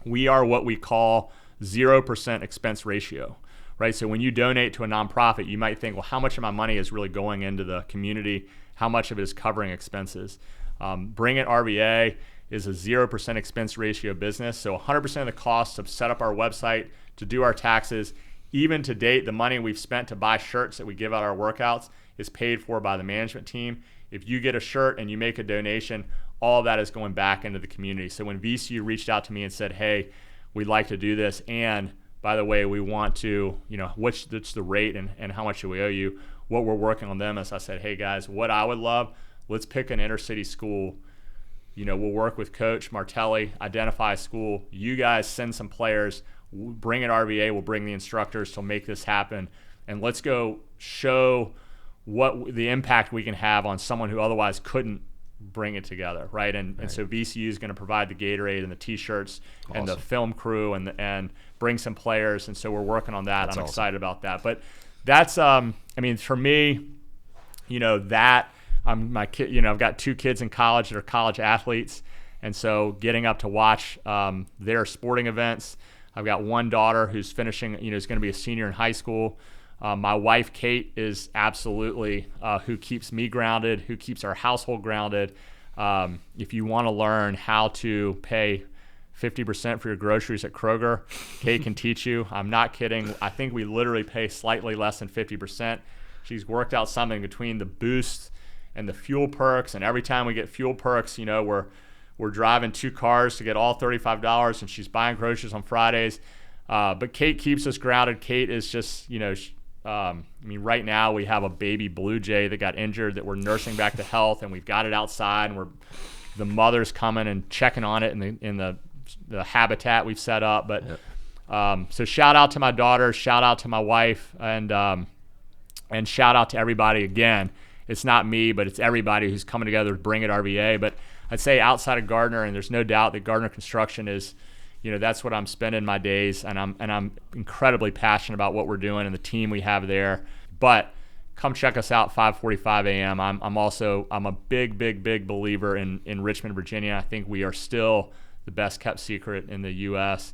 we are what we call 0% expense ratio, right? So when you donate to a nonprofit, you might think, well, how much of my money is really going into the community? How much of it is covering expenses? Bring It RVA is a 0% expense ratio business. So 100% of the costs to set up our website, to do our taxes, even to date, the money we've spent to buy shirts that we give out our workouts is paid for by the management team. If you get a shirt and you make a donation, all of that is going back into the community. So when VCU reached out to me and said, hey, we'd like to do this, and by the way, we want to, what's the rate and how much do we owe you? What we're working on them is I said, hey guys, what I would love, let's pick an inner city school. We'll work with Coach Martelli, identify a school. You guys send some players, bring It RVA, we'll bring the instructors to make this happen. And let's go show what the impact we can have on someone who otherwise couldn't bring it together, right? And so VCU is going to provide the Gatorade and the T-shirts and the film crew and bring some players. And so we're working on that. I'm excited about that. But that's, for me, my kid, I've got 2 kids in college that are college athletes. And so getting up to watch their sporting events. I've got one daughter who's finishing, is going to be a senior in high school. My wife, Kate, is absolutely who keeps me grounded, who keeps our household grounded. If you want to learn how to pay 50% for your groceries at Kroger, Kate can teach you. I'm not kidding. I think we literally pay slightly less than 50%. She's worked out something between the boosts and the fuel perks, and every time we get fuel perks, we're driving 2 cars to get all $35, and she's buying groceries on Fridays. But Kate keeps us grounded. Kate is just, right now we have a baby blue jay that got injured that we're nursing back to health, and we've got it outside, and the mother's coming and checking on it in the habitat we've set up. But so shout out to my daughter, shout out to my wife, and shout out to everybody again. It's not me, but it's everybody who's coming together to bring It RVA. But I'd say outside of Gardner, and there's no doubt that Gardner Construction is, that's what I'm spending my days, and I'm incredibly passionate about what we're doing and the team we have there. But come check us out 5:45 a.m. I'm a big believer in Richmond, Virginia. I think we are still the best kept secret in the U.S.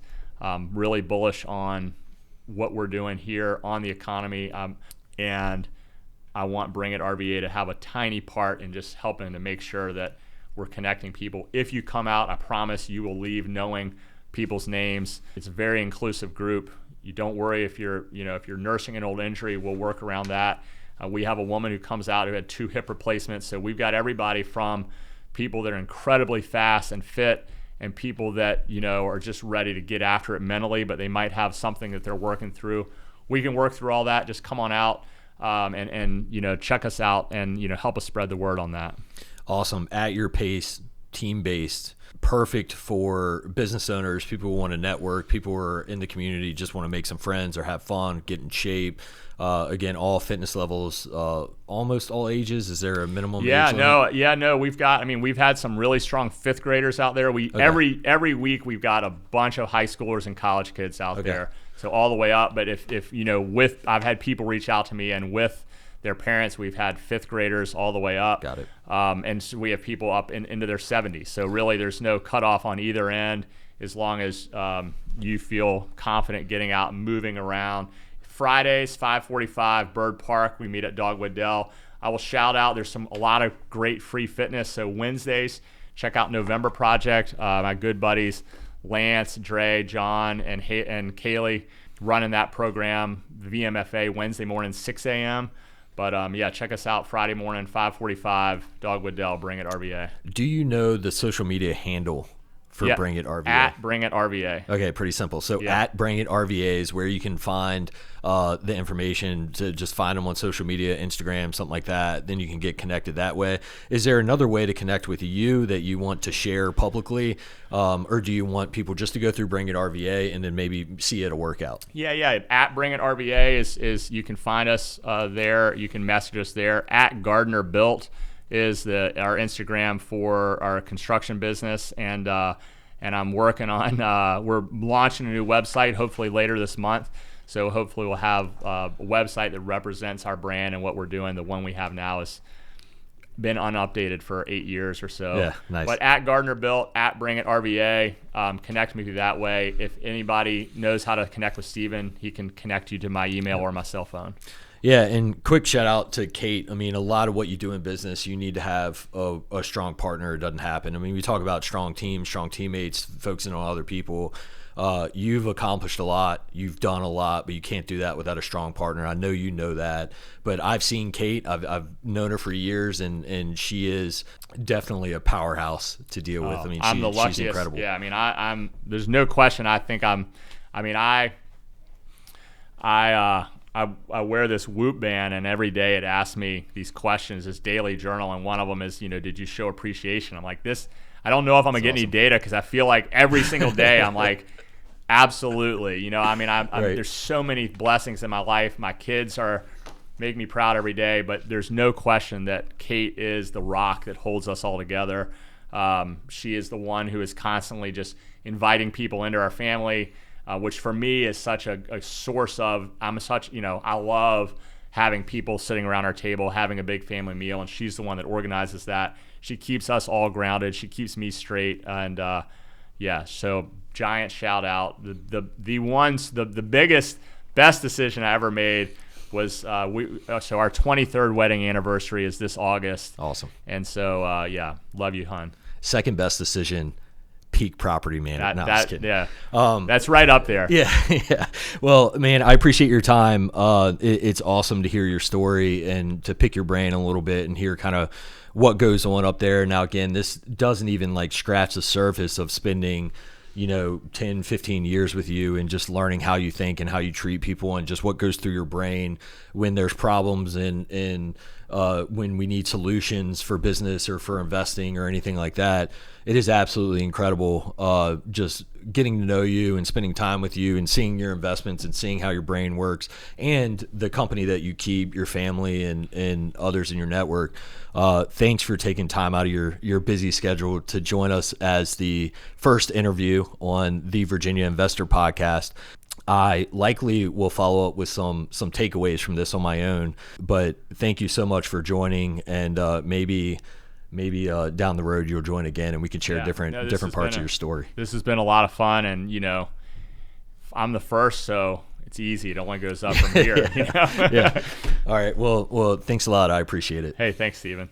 Really bullish on what we're doing here on the economy, and I want Bring It RVA to have a tiny part in just helping to make sure that we're connecting people. If you come out, I promise you will leave knowing people's names. It's a very inclusive group. You don't worry if you're nursing an old injury, we'll work around that. We have a woman who comes out who had 2 hip replacements. So we've got everybody from people that are incredibly fast and fit and people that, are just ready to get after it mentally, but they might have something that they're working through. We can work through all that. Just come on out and check us out and, help us spread the word on that. Awesome. At your pace, team-based, perfect for business owners, people who want to network, people who are in the community, just want to make some friends or have fun, get in shape. Again, all fitness levels, almost all ages. Is there a minimum age limit? We've had some really strong 5th graders out there. Every week we've got a bunch of high schoolers and college kids out there. So all the way up. But if I've had people reach out to me, and with their parents, we've had 5th graders all the way up. Got it. And so we have people up into their 70s. So really there's no cutoff on either end as long as you feel confident getting out and moving around. Fridays, 5:45, Bird Park. We meet at Dogwood Dell. I will shout out, there's a lot of great free fitness. So Wednesdays, check out November Project. My good buddies, Lance, Dre, John, and Kaylee running that program, VMFA, Wednesday morning, 6 a.m. But check us out Friday morning, 5:45, Dogwood Dell, Bring It RVA. Do you know the social media handle for Bring It RVA? At Bring It RVA. Okay, pretty simple. So at Bring It RVA is where you can find the information to just find them on social media, Instagram, something like that. Then you can get connected that way. Is there another way to connect with you that you want to share publicly? Or do you want people just to go through Bring It RVA and then maybe see it at a workout? Yeah. At Bring It RVA is you can find us there. You can message us there. At Gardner Built is our Instagram for our construction business, and I'm working on we're launching a new website hopefully later this month. So hopefully we'll have a website that represents our brand and what we're doing. The one we have now has been unupdated for 8 years or so. Yeah, nice. But at Gardner Built, at Bring It RVA, connect me through that way. If anybody knows how to connect with Steven, he can connect you to my email or my cell phone. Yeah, and quick shout out to Kate. I mean, a lot of what you do in business, you need to have a strong partner. It doesn't happen. I mean, we talk about strong teams, strong teammates, focusing on other people. You've accomplished a lot. You've done a lot, but you can't do that without a strong partner. I know you know that. But I've seen Kate. I've known her for years, and she is definitely a powerhouse to deal with. I mean, I'm the luckiest. She's incredible. Yeah, I mean, I'm. There's no question. I think I'm. I mean, I wear this Whoop band, and every day it asks me these questions, this daily journal, and one of them is, did you show appreciation? I'm like, this. I don't know if I'm gonna get any data because I feel like every single day I'm like, absolutely. I mean, I'm there's so many blessings in my life. My kids make me proud every day, but there's no question that Kate is the rock that holds us all together. She is the one who is constantly just inviting people into our family. Which for me is such a source of, I love having people sitting around our table, having a big family meal, and she's the one that organizes that. She keeps us all grounded. She keeps me straight, and so giant shout out. The biggest, best decision I ever made was so our 23rd wedding anniversary is this August. Awesome. And so, love you, hon. Second best decision. Peak property manager. Just kidding. Yeah, that's right up there. Yeah. Well, man, I appreciate your time. It's awesome to hear your story and to pick your brain a little bit and hear kind of what goes on up there. Now, again, this doesn't even scratch the surface of spending 10, 15 years with you and just learning how you think and how you treat people and just what goes through your brain when there's problems and when we need solutions for business or for investing or anything like that. It is absolutely incredible just getting to know you and spending time with you and seeing your investments and seeing how your brain works and the company that you keep, your family and others in your network. Thanks for taking time out of your busy schedule to join us as the first interview on the Virginia Investor Podcast. I likely will follow up with some takeaways from this on my own, but thank you so much for joining, and maybe down the road you'll join again and we can share different parts of your story. This has been a lot of fun, and I'm the first, so it's easy. It only goes up from here. Yeah. All right. Well, thanks a lot. I appreciate it. Hey, thanks, Steven.